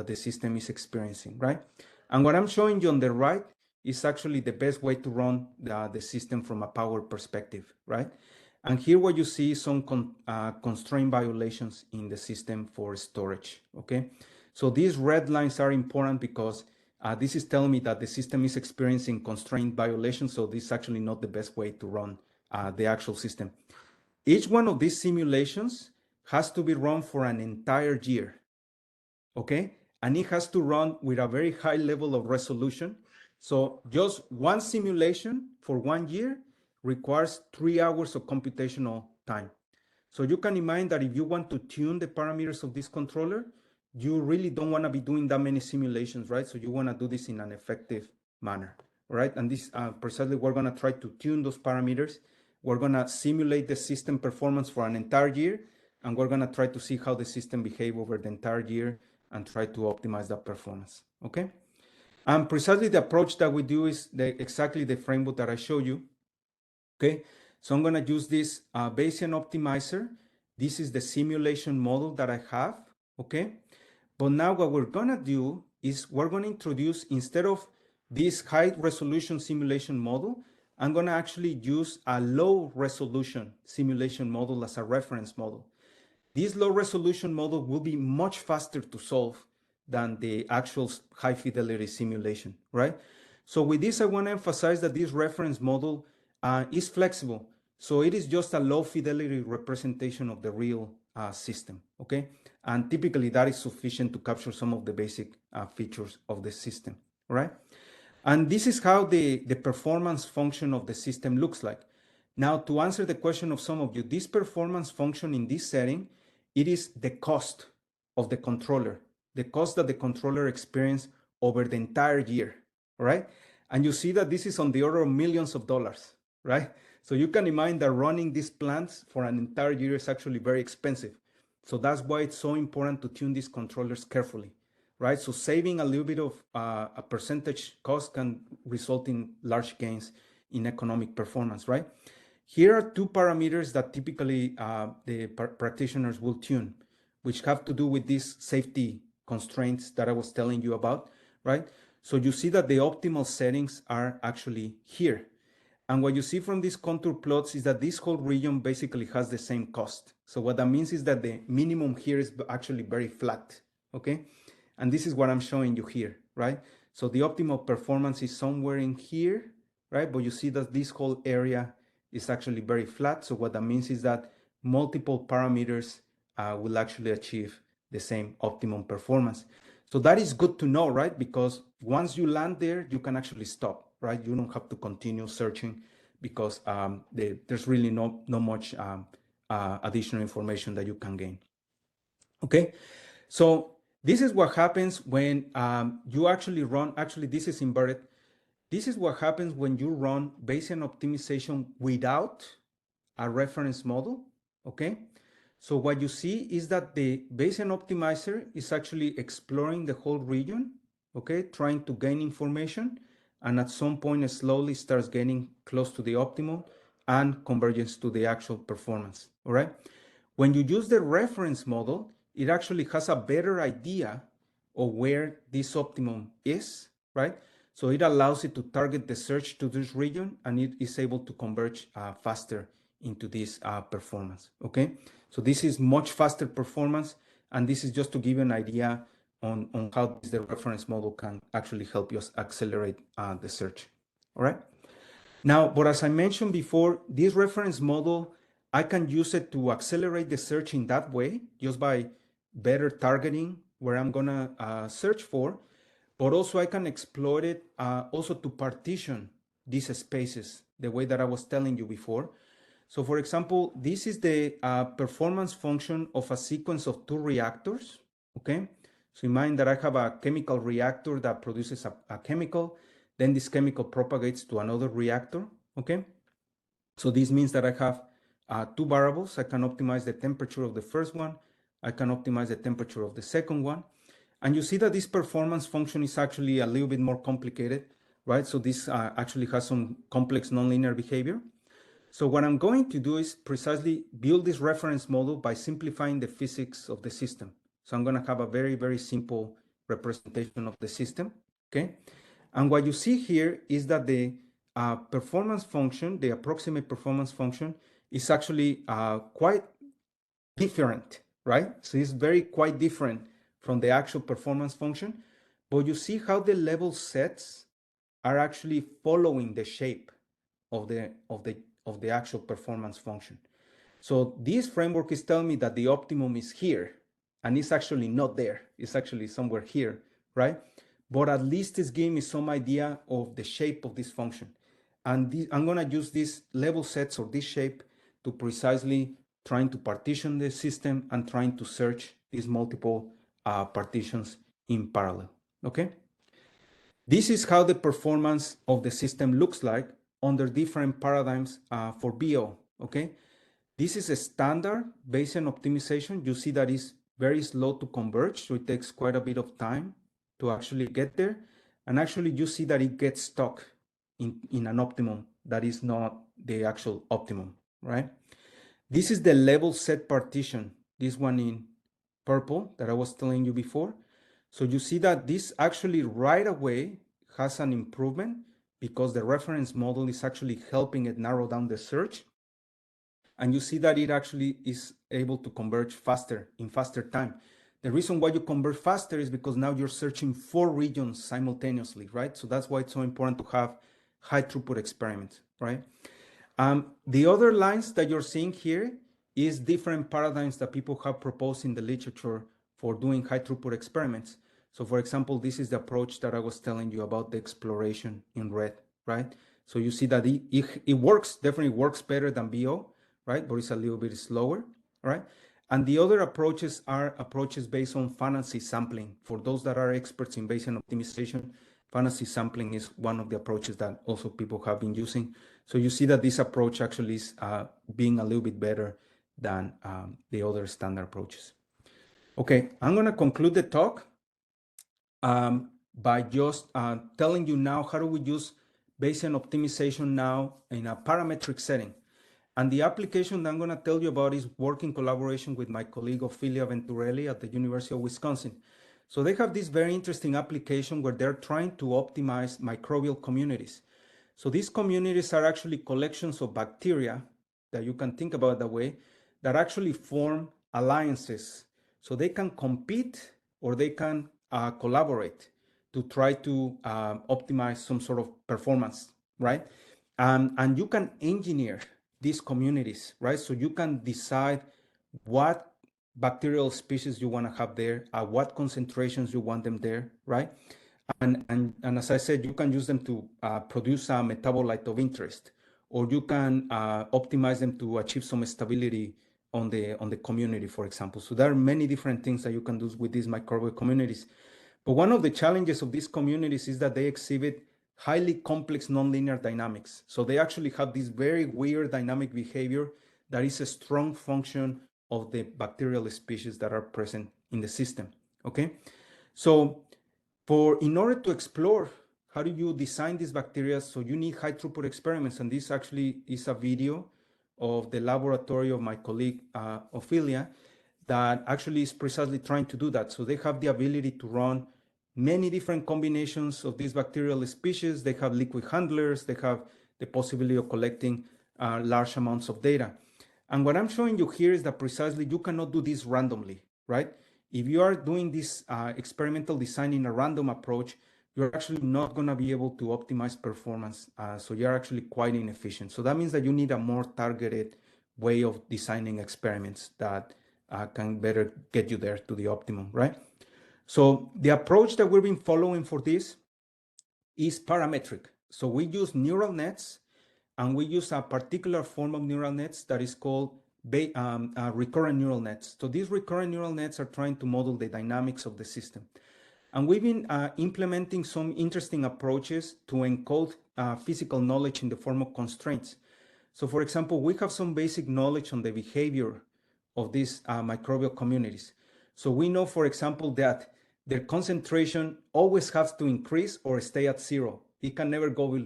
the system is experiencing, right? And what I'm showing you on the right is actually the best way to run the system from a power perspective, right? And here what you see is some constraint violations in the system for storage, okay? So these red lines are important because this is telling me that the system is experiencing constraint violations, so this is actually not the best way to run the actual system. Each one of these simulations has to be run for an entire year, okay? And it has to run with a very high level of resolution. So just one simulation for 1 year requires 3 hours of computational time. So you can imagine that if you want to tune the parameters of this controller, you really don't want to be doing that many simulations, right? So you want to do this in an effective manner, right? And this precisely, we're going to try to tune those parameters. We're going to simulate the system performance for an entire year, and we're going to try to see how the system behave over the entire year and try to optimize that performance, okay? And precisely the approach that we do is exactly the framework that I showed you, okay? So I'm going to use this Bayesian optimizer. This is the simulation model that I have, okay? But now what we're going to do is we're going to introduce, instead of this high resolution simulation model, I'm going to actually use a low resolution simulation model as a reference model. This low resolution model will be much faster to solve than the actual high fidelity simulation, right? So with this, I want to emphasize that this reference model is flexible. So it is just a low fidelity representation of the real system, okay? And typically that is sufficient to capture some of the basic features of the system, right? And this is how the performance function of the system looks like. Now, to answer the question of some of you, this performance function in this setting, it is the cost of the controller, the cost that the controller experienced over the entire year, right? And you see that this is on the order of millions of dollars, right? So you can imagine that running these plants for an entire year is actually very expensive. So that's why it's so important to tune these controllers carefully, right? So saving a little bit of a percentage cost can result in large gains in economic performance, right? Here are two parameters that typically the practitioners will tune, which have to do with these safety constraints that I was telling you about, right? So you see that the optimal settings are actually here. And what you see from these contour plots is that this whole region basically has the same cost. So what that means is that the minimum here is actually very flat, okay? And this is what I'm showing you here, right? So the optimal performance is somewhere in here, right? But you see that this whole area is actually very flat. So what that means is that multiple parameters will actually achieve the same optimum performance. So that is good to know, right? Because once you land there, you can actually stop, right? You don't have to continue searching because there's really no much additional information that you can gain. Okay, so this is what happens when you actually run, actually this is inverted. This is what happens when you run Bayesian optimization without a reference model, okay? So what you see is that the Bayesian optimizer is actually exploring the whole region, okay, trying to gain information, and at some point it slowly starts getting close to the optimal and convergence to the actual performance, all right? When you use the reference model, it actually has a better idea of where this optimum is, right? So it allows it to target the search to this region, and it is able to converge faster into this performance, okay? So this is much faster performance, And this is just to give you an idea on how the reference model can actually help you accelerate the search. All right. Now, but as I mentioned before, this reference model, I can use it to accelerate the search in that way, just by better targeting where I'm gonna search for, but also I can exploit it also to partition these spaces the way that I was telling you before. So for example, this is the performance function of a sequence of 2 reactors, okay? So imagine that I have a chemical reactor that produces a chemical, then this chemical propagates to another reactor, okay? So this means that I have 2 variables. I can optimize the temperature of the first one. I can optimize the temperature of the second one. And you see that this performance function is actually a little bit more complicated, right? So this actually has some complex nonlinear behavior. So what I'm going to do is precisely build this reference model by simplifying the physics of the system. So I'm going to have a very, very simple representation of the system, okay? And what you see here is that the performance function, the approximate performance function, is actually quite different, right? So it's quite different from the actual performance function, but you see how the level sets are actually following the shape of the actual performance function. So this framework is telling me that the optimum is here, and it's actually not there. It's actually somewhere here, right? But at least it's giving me some idea of the shape of this function. And I'm gonna use these level sets or this shape to precisely trying to partition the system and trying to search these multiple partitions in parallel, okay? This is how the performance of the system looks like under different paradigms for BO, okay? This is a standard Bayesian optimization. You see that it's very slow to converge, so it takes quite a bit of time to actually get there. And actually you see that it gets stuck in an optimum that is not the actual optimum, right? This is the level set partition, this one in purple that I was telling you before. So you see that this actually right away has an improvement because the reference model is actually helping it narrow down the search. And you see that it actually is able to converge faster, in faster time. The reason why you converge faster is because now you're searching 4 regions simultaneously, right? So that's why it's so important to have high throughput experiments, right? The other lines that you're seeing here is different paradigms that people have proposed in the literature for doing high throughput experiments. So for example, this is the approach that I was telling you about, the exploration in red, right? So you see that it works, definitely works better than BO, right? But it's a little bit slower, right? And the other approaches are approaches based on fantasy sampling. For those that are experts in Bayesian optimization, fantasy sampling is one of the approaches that also people have been using. So you see that this approach actually is being a little bit better than the other standard approaches. Okay, I'm going to conclude the talk by just telling you now how do we use Bayesian optimization now in a parametric setting. And the application that I'm going to tell you about is work in collaboration with my colleague Ophelia Venturelli at the University of Wisconsin. So they have this very interesting application where they're trying to optimize microbial communities. So these communities are actually collections of bacteria that you can think about that way, that actually form alliances. So they can compete or they can collaborate to try to optimize some sort of performance, right? And you can engineer these communities, right? So you can decide what bacterial species you want to have there, at what concentrations you want them there, right? And as I said, you can use them to produce a metabolite of interest, or you can optimize them to achieve some stability on the community, for example. So there are many different things that you can do with these microbial communities. But one of the challenges of these communities is that they exhibit highly complex nonlinear dynamics. So they actually have this very weird dynamic behavior that is a strong function of the bacterial species that are present in the system, okay? So in order to explore how do you design these bacteria, so you need high throughput experiments. And this actually is a video of the laboratory of my colleague, Ophelia, that actually is precisely trying to do that. So they have the ability to run many different combinations of these bacterial species. They have liquid handlers. They have the possibility of collecting large amounts of data. And what I'm showing you here is that precisely you cannot do this randomly, right? if you are doing this experimental design in a random approach, you're actually not going to be able to optimize performance. So you're actually quite inefficient. So that means that you need a more targeted way of designing experiments that can better get you there to the optimum, right? So the approach that we've been following for this is parametric. So we use neural nets, and we use a particular form of neural nets that is called recurrent neural nets. So these recurrent neural nets are trying to model the dynamics of the system. And we've been implementing some interesting approaches to encode physical knowledge in the form of constraints. So for example, we have some basic knowledge on the behavior of these microbial communities. So we know, for example, that their concentration always has to increase or stay at zero. It can never go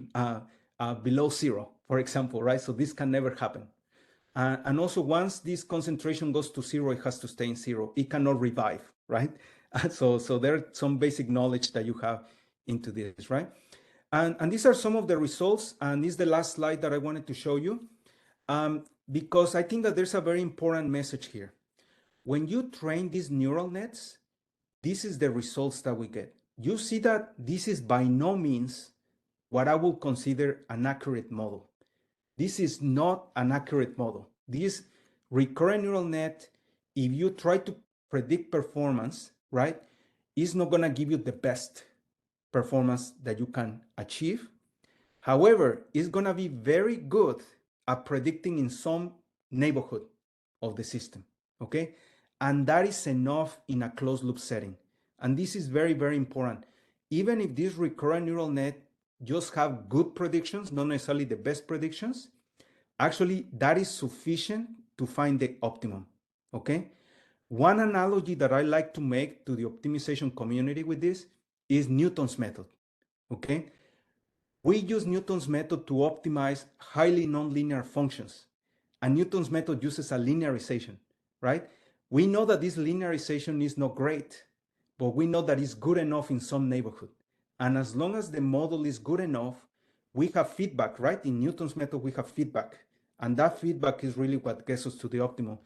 below zero, for example, right? So this can never happen. And also once this concentration goes to zero, it has to stay in zero. It cannot revive, right? So there's some basic knowledge that you have into this, right? And these are some of the results. And this is the last slide that I wanted to show you, because I think that there's a very important message here. When you train these neural nets, this is the results that we get. You see that this is by no means what I would consider an accurate model. This is not an accurate model. This recurrent neural net, if you try to predict performance, right, is not going to give you the best performance that you can achieve. However, it's going to be very good at predicting in some neighborhood of the system, okay? And that is enough in a closed loop setting. And this is very, very important. Even if this recurrent neural net just have good predictions, not necessarily the best predictions, actually that is sufficient to find the optimum, okay? One analogy that I like to make to the optimization community with this is Newton's method, okay? We use Newton's method to optimize highly nonlinear functions. And Newton's method uses a linearization, right? We know that this linearization is not great, but we know that it's good enough in some neighborhood. And as long as the model is good enough, we have feedback, right? In Newton's method, we have feedback. And that feedback is really what gets us to the optimum.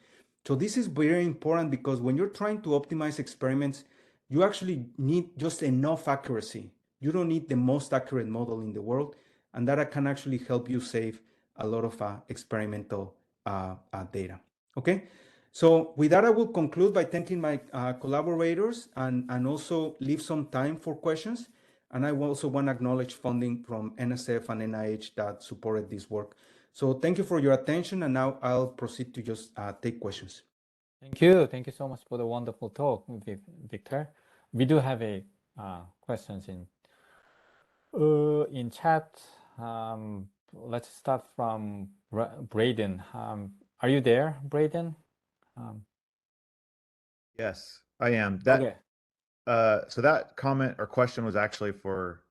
So this is very important because when you're trying to optimize experiments, you actually need just enough accuracy. You don't need the most accurate model in the world. And that can actually help you save a lot of experimental data. Okay. So with that, I will conclude by thanking my collaborators and also leave some time for questions. And I also want to acknowledge funding from NSF and NIH that supported this work. So thank you for your attention. And now I'll proceed to just take questions. Thank you. Thank you so much for the wonderful talk, Victor. We do have a questions in chat. Let's start from Braden. Are you there, Braden? Yes, I am. Okay. So that comment or question was actually for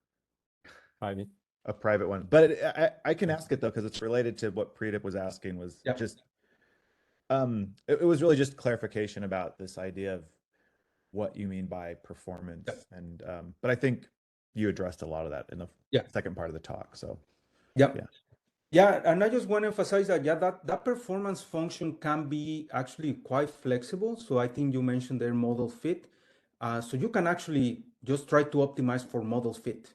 Private. a private one, but I can ask it though because it's related to what Pradip was asking. Was just it was really just clarification about this idea of what you mean by performance, and but I think you addressed a lot of that in the second part of the talk. So yeah, and I just want to emphasize that that performance function can be actually quite flexible. So I think you mentioned their model fit. So you can actually just try to optimize for model fit,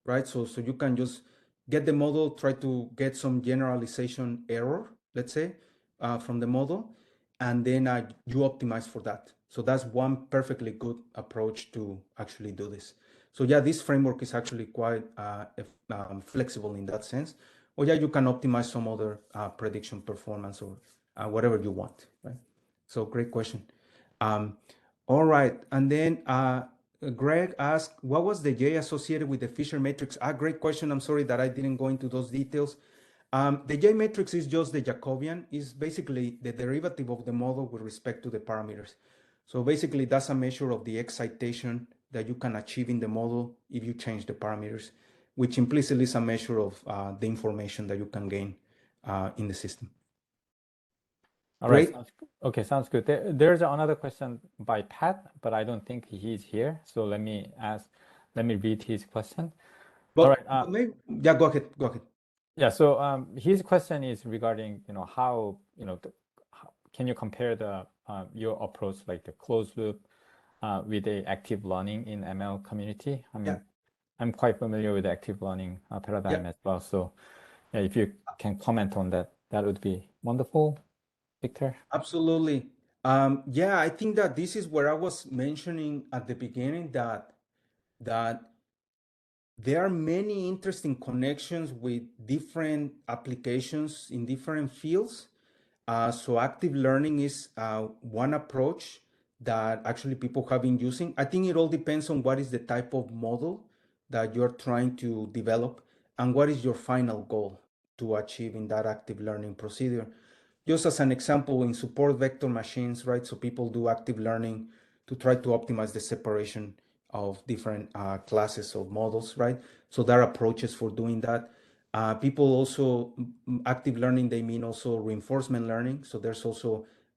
right? So you can just get the model, try to get some generalization error, let's say, from the model, and then you optimize for that. So that's one perfectly good approach to actually do this. So yeah, this framework is actually quite flexible in that sense. Or yeah, you can optimize some other prediction performance or whatever you want, right? So great question. All right, and then Greg asked, what was the J associated with the Fisher matrix? Great question. I'm sorry that I didn't go into those details. The J matrix is just the Jacobian. It's basically the derivative of the model with respect to the parameters. So basically, that's a measure of the excitation that you can achieve in the model if you change the parameters, which implicitly is a measure of the information that you can gain in the system. All right. Okay, sounds good. There's another question by Pat, but I don't think he's here. So let me read his question. Well, all right. Yeah, go ahead. Yeah. So his question is regarding, how, can you compare your approach, like the closed loop with the active learning in ML community. I mean, Yeah. I'm quite familiar with the active learning paradigm as well. So yeah, if you can comment on that, that would be wonderful, Victor. Absolutely. Yeah, I think that this is where I was mentioning at the beginning that there are many interesting connections with different applications in different fields. So active learning is one approach that actually people have been using. I think it all depends on what is the type of model that you're trying to develop and what is your final goal to achieve in that active learning procedure. Just as an example, in support vector machines, right? So people do active learning to try to optimize the separation of different classes of models, right? So there are approaches for doing that. People also active learning, they mean also reinforcement learning. So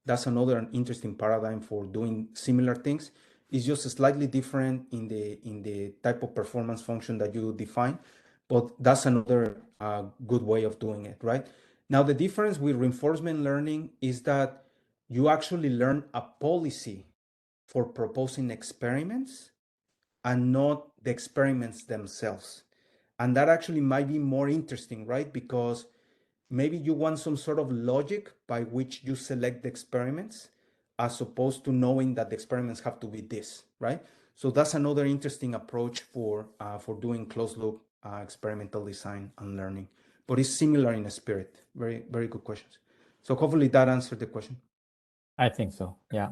that's another interesting paradigm for doing similar things. It's just slightly different in the type of performance function that you define, but that's another good way of doing it, right? Now, the difference with reinforcement learning is that you actually learn a policy for proposing experiments and not the experiments themselves. And that actually might be more interesting, right? Because maybe you want some sort of logic by which you select the experiments as opposed to knowing that the experiments have to be this, right? So that's another interesting approach for doing closed loop experimental design and learning. But it's similar in spirit. Very, very good questions. So hopefully that answered the question. I think so. Yeah.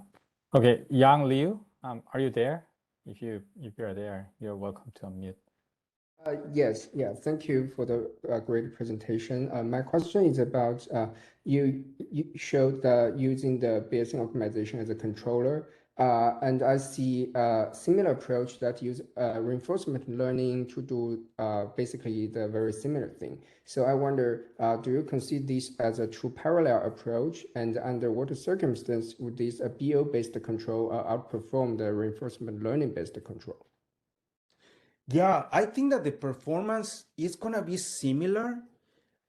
Okay, Yang Liu, are you there? If you're there, you're welcome to unmute. Yes, yeah, thank you for the great presentation. My question is about you showed using the Bayesian optimization as a controller, and I see a similar approach that use reinforcement learning to do basically the very similar thing. So I wonder, do you consider this as a true parallel approach, and under what circumstance would this BO-based control outperform the reinforcement learning-based control? Yeah, I think that the performance is gonna be similar.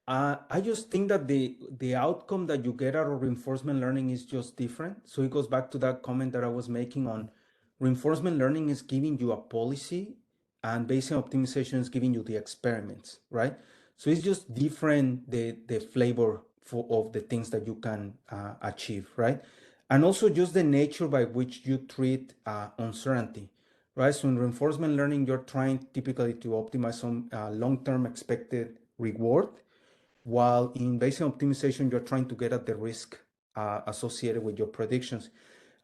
I just think that the outcome that you get out of reinforcement learning is just different. So it goes back to that comment that I was making on reinforcement learning is giving you a policy and Bayesian optimization is giving you the experiments, right? So it's just different, the flavor of the things that you can achieve, right? And also just the nature by which you treat uncertainty, right? So in reinforcement learning, you're trying typically to optimize some long-term expected reward, while in Bayesian optimization, you're trying to get at the risk associated with your predictions.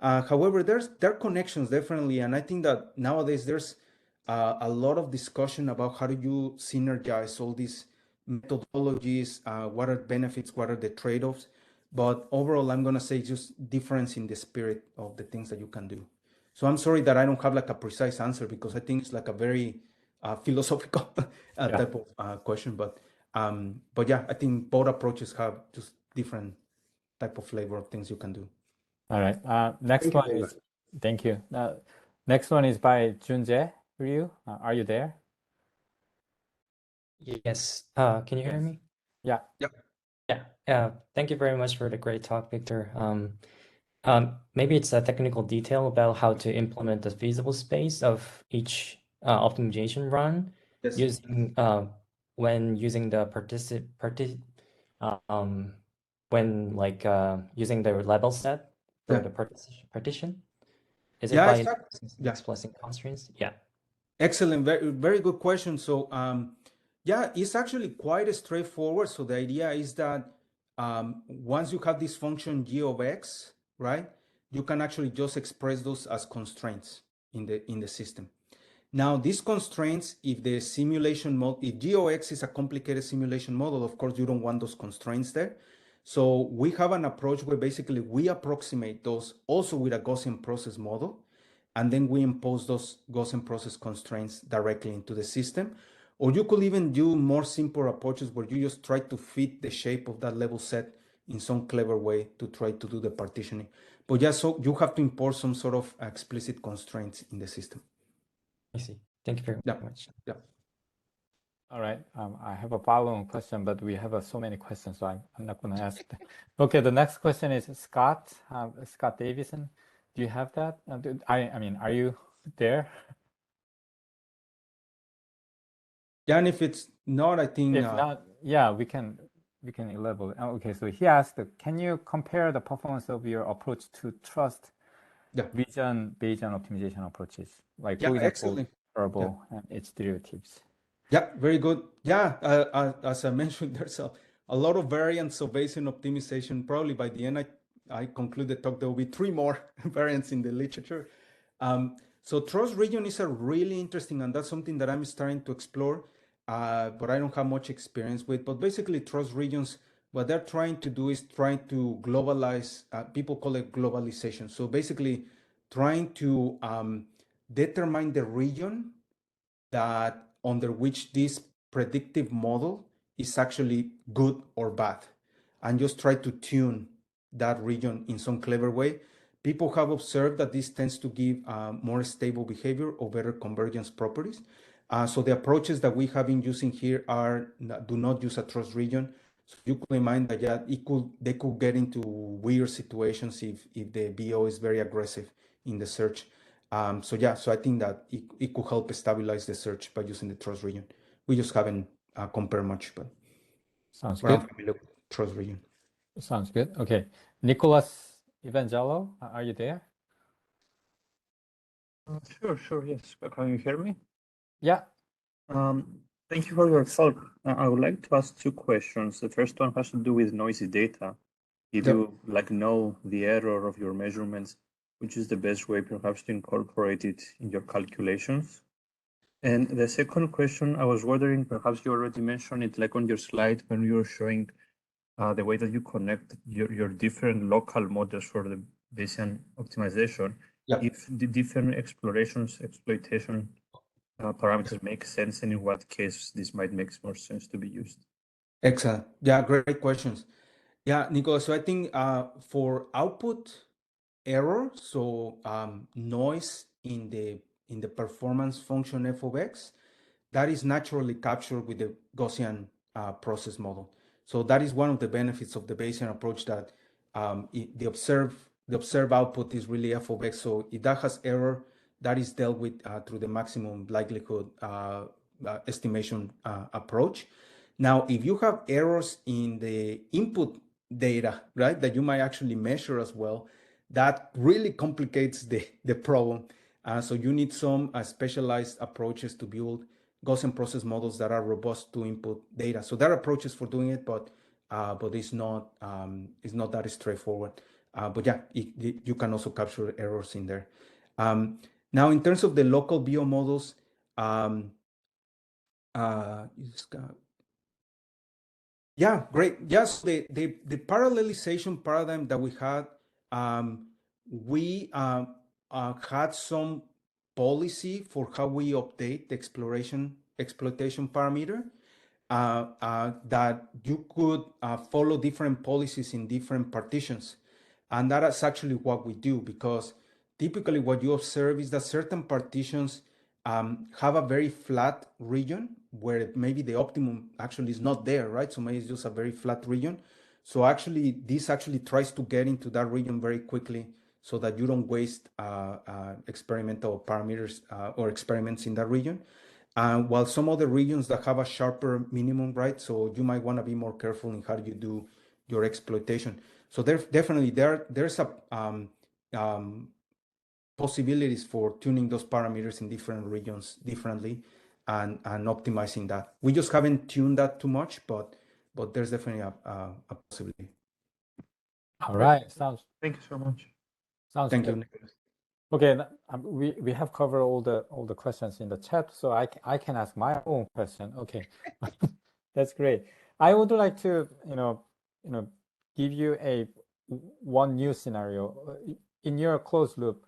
However, there are connections definitely, and I think that nowadays there's a lot of discussion about how do you synergize all these methodologies, what are benefits, what are the trade-offs. But overall, I'm gonna say just difference in the spirit of the things that you can do. So I'm sorry that I don't have like a precise answer because I think it's like a very philosophical type of question. But yeah, I think both approaches have just different type of flavor of things you can do. All right. Next one is, thank you. Next one is by Junjae Ryu. Are you there? Yes. Can you hear me? Yeah. Yeah. Thank you very much for the great talk, Victor. Maybe it's a technical detail about how to implement the feasible space of each optimization run using when using the using the level set for the partition. Is it by expressing constraints? Yeah. Excellent. Very, very good question. So yeah, it's actually quite straightforward. So the idea is that once you have this function g of x, right, you can actually just express those as constraints in the system. Now, these constraints, if the simulation model, if g of x is a complicated simulation model, of course, you don't want those constraints there. So we have an approach where basically we approximate those also with a Gaussian process model, and then we impose those Gaussian process constraints directly into the system. Or you could even do more simple approaches where you just try to fit the shape of that level set in some clever way to try to do the partitioning. But yeah, so you have to import some sort of explicit constraints in the system. I see. Thank you very much. Yeah. All right. I have a follow-on question, but we have so many questions, so I'm not going to ask them. Okay, the next question is Scott Davison. Do you have that? I mean, are you there? Yeah, and if it's not, I think If not, yeah, we can elaborate. Okay, so he asked, can you compare the performance of your approach to trust Bayesian optimization approaches, like for example, excellent. variable and its derivatives? Yeah, very good. Yeah, as I mentioned, there's a lot of variants of Bayesian optimization. Probably by the end, I conclude the talk, there will be 3 more variants in the literature. So trust region is a really interesting, and that's something that I'm starting to explore, but I don't have much experience with. But basically, trust regions, what they're trying to do is trying to globalize, people call it globalization. So basically, trying to determine the region that under which this predictive model is actually good or bad, and just try to tune that region in some clever way. People have observed that this tends to give more stable behavior or better convergence properties. So the approaches that we have been using here do not use a trust region. So you could mind that they could get into weird situations if the BO is very aggressive in the search. So I think that it could help stabilize the search by using the trust region. We just haven't compared much, but Sounds I'm good. familiar with trust region. Sounds good. Okay, Nicholas Evangelo, are you there? Sure, yes. Can you hear me? Yeah. Thank you for your talk. I would like to ask 2 questions. The first one has to do with noisy data. If you know the error of your measurements, which is the best way perhaps to incorporate it in your calculations? And the second question, I was wondering, perhaps you already mentioned it, like on your slide when you were showing the way that you connect your different local models for the Bayesian optimization. If the different exploitation parameters make sense, and in what case this might make more sense to be used. Excellent. Yeah, great questions. Yeah, Nicolas, so I think for output error, so noise in the performance function f of x, that is naturally captured with the Gaussian process model. So that is one of the benefits of the Bayesian approach, that the observed output is really f of x. So if that has error, that is dealt with through the maximum likelihood estimation approach. Now, if you have errors in the input data, right, that you might actually measure as well, that really complicates the problem. So you need some specialized approaches to build Gaussian process models that are robust to input data. So there are approaches for doing it, but it's not that straightforward. But yeah, you can also capture errors in there. Now, in terms of the local BO models, yeah, great. Yes, the parallelization paradigm that we had, we had some policy for how we update the exploitation parameter, that you could follow different policies in different partitions. And that is actually what we do, because typically what you observe is that certain partitions have a very flat region where maybe the optimum actually is not there, right? So maybe it's just a very flat region. So actually, this actually tries to get into that region very quickly so that you don't waste experimental parameters or experiments in that region. While some other regions that have a sharper minimum, right? So you might want to be more careful in how you do your exploitation. So there's possibilities for tuning those parameters in different regions differently and optimizing that. We just haven't tuned that too much, but there's definitely a possibility. All right. Thank you so much. Sounds Thank good. you, Nicholas. Okay, we have covered all the questions in the chat, so I can ask my own question. Okay, that's great. I would like to give you one new scenario in your closed loop.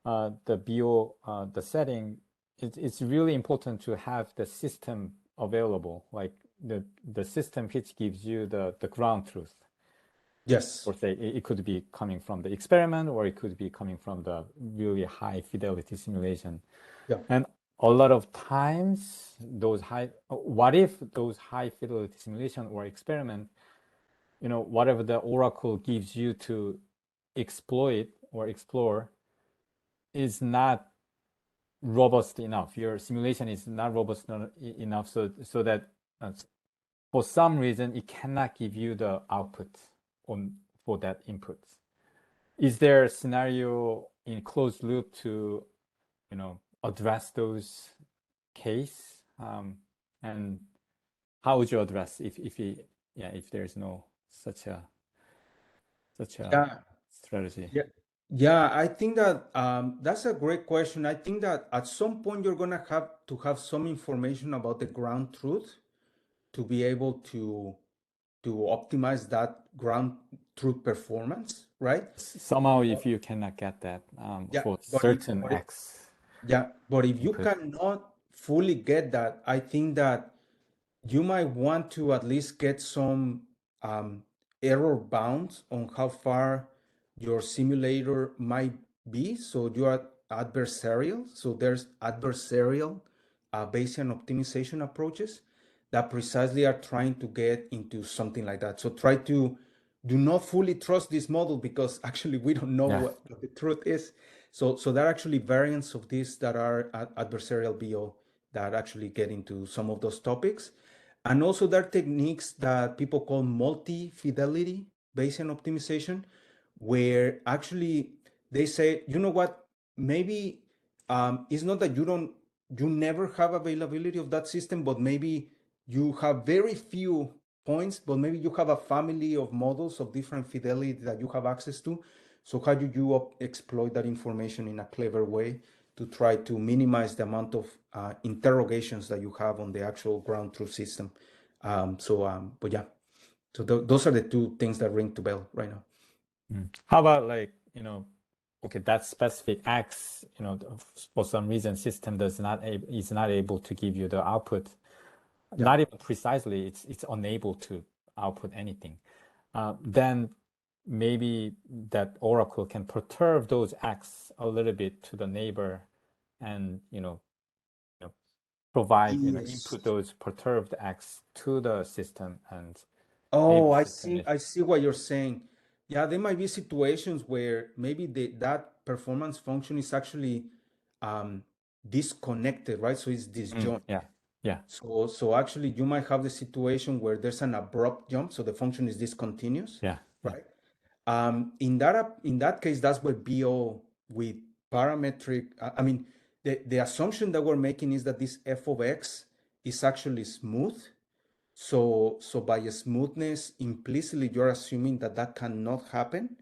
The BO the setting, it's really important to have the system available, like the system which gives you the ground truth. Yes. Or say it could be coming from the experiment, or it could be coming from the really high fidelity simulation. Yeah. And a lot of times what if those high fidelity simulation or experiment, whatever the oracle gives you to exploit or explore, is not robust enough. Your simulation is not robust enough, so that for some reason it cannot give you the output for that input. Is there a scenario in closed loop to, address those case? And how would you address if there's no such a strategy? Yeah, I think that that's a great question. I think that at some point you're gonna have to have some information about the ground truth to be able to optimize that ground truth performance, right? Somehow, if you cannot get that for certain X. Yeah, but if you cannot fully get that, I think that you might want to at least get some error bounds on how far your simulator might be. So you are adversarial. So there's adversarial Bayesian optimization approaches that precisely are trying to get into something like that. So try to do not fully trust this model because actually we don't know what the truth is. So there are actually variants of this that are adversarial BO that actually get into some of those topics. And also there are techniques that people call multi-fidelity Bayesian optimization, where actually they say, you know what, maybe it's not that you never have availability of that system, but maybe you have very few points, but maybe you have a family of models of different fidelity that you have access to. So how do you exploit that information in a clever way to try to minimize the amount of interrogations that you have on the actual ground truth system? But yeah, so those are the two things that ring to bell right now. How about okay, that specific X, for some reason system is not able to give you the output. Not even precisely, it's unable to output anything. Then maybe that oracle can perturb those X a little bit to the neighbor, and provide input those perturbed X to the system, and I see what you're saying. Yeah, there might be situations where maybe that performance function is actually disconnected, right? So it's disjoint. Yeah. So actually you might have the situation where there's an abrupt jump, so the function is discontinuous. Right. In that case, that's where BO with parametric. I mean, the assumption that we're making is that this f of x is actually smooth. So by smoothness, implicitly you're assuming that cannot happen,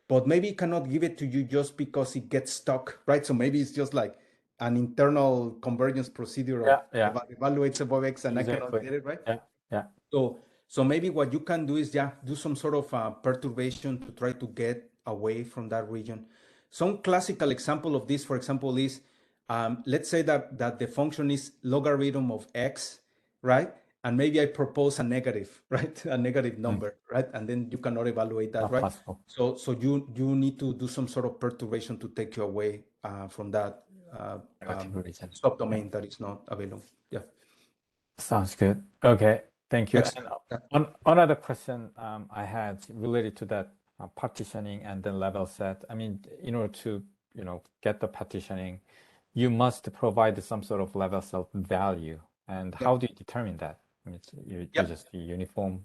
but maybe it cannot give it to you just because it gets stuck, right? So maybe it's just like an internal convergence procedure of evaluates above x and I cannot get it, right? So maybe what you can do is do some sort of perturbation to try to get away from that region. Some classical example of this, for example, is let's say that the function is logarithm of x, right? And maybe I propose a negative, right? A negative number, right? And then you cannot evaluate that, right? Possible. So you need to do some sort of perturbation to take you away from that subdomain that is not available. Yeah. Sounds good. Okay, thank you. And another question I had related to that partitioning and then level set. I mean, in order to get the partitioning, you must provide some sort of level set value. And how do you determine that? I mean, you just uniform.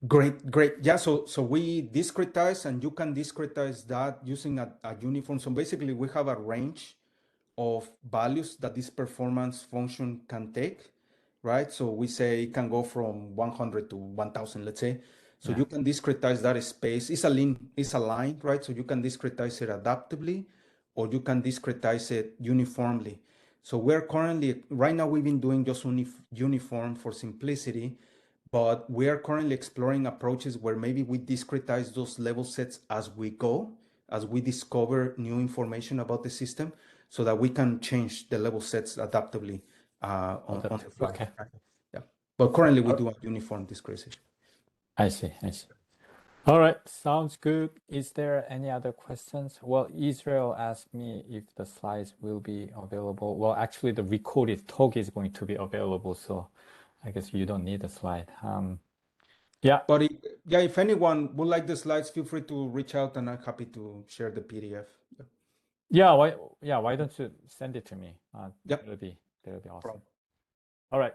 Great. Yeah, so we discretize, and you can discretize that using a uniform. So basically we have a range of values that this performance function can take, right? So we say it can go from 100 to 1000, let's say. So you can discretize that space. It's a line, right? So you can discretize it adaptively, or you can discretize it uniformly. So we're currently, right now we've been doing just uniform for simplicity, but we are currently exploring approaches where maybe we discretize those level sets as we go, as we discover new information about the system, so that we can change the level sets adaptively on the fly. Okay. Yeah. But currently we do a uniform discretization. I see. All right, sounds good. Is there any other questions? Well, Israel asked me if the slides will be available. Well, actually, the recorded talk is going to be available, so I guess you don't need a slide. But if anyone would like the slides, feel free to reach out, and I'm happy to share the PDF. Yeah, why don't you send it to me? Yep. That'll be awesome. Problem. All right.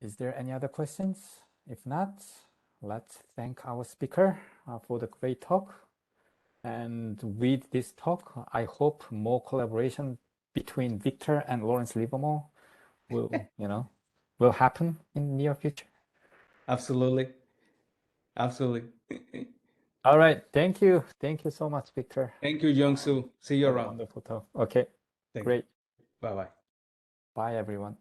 Is there any other questions? If not, let's thank our speaker for the great talk. And with this talk, I hope more collaboration between Victor and Lawrence Livermore will, will happen in near future. Absolutely. Absolutely. All right. Thank you. Thank you so much, Victor. Thank you, Young-Soo. See you For the around. wonderful talk. Okay. Thank Great. you. Bye-bye. Bye, everyone.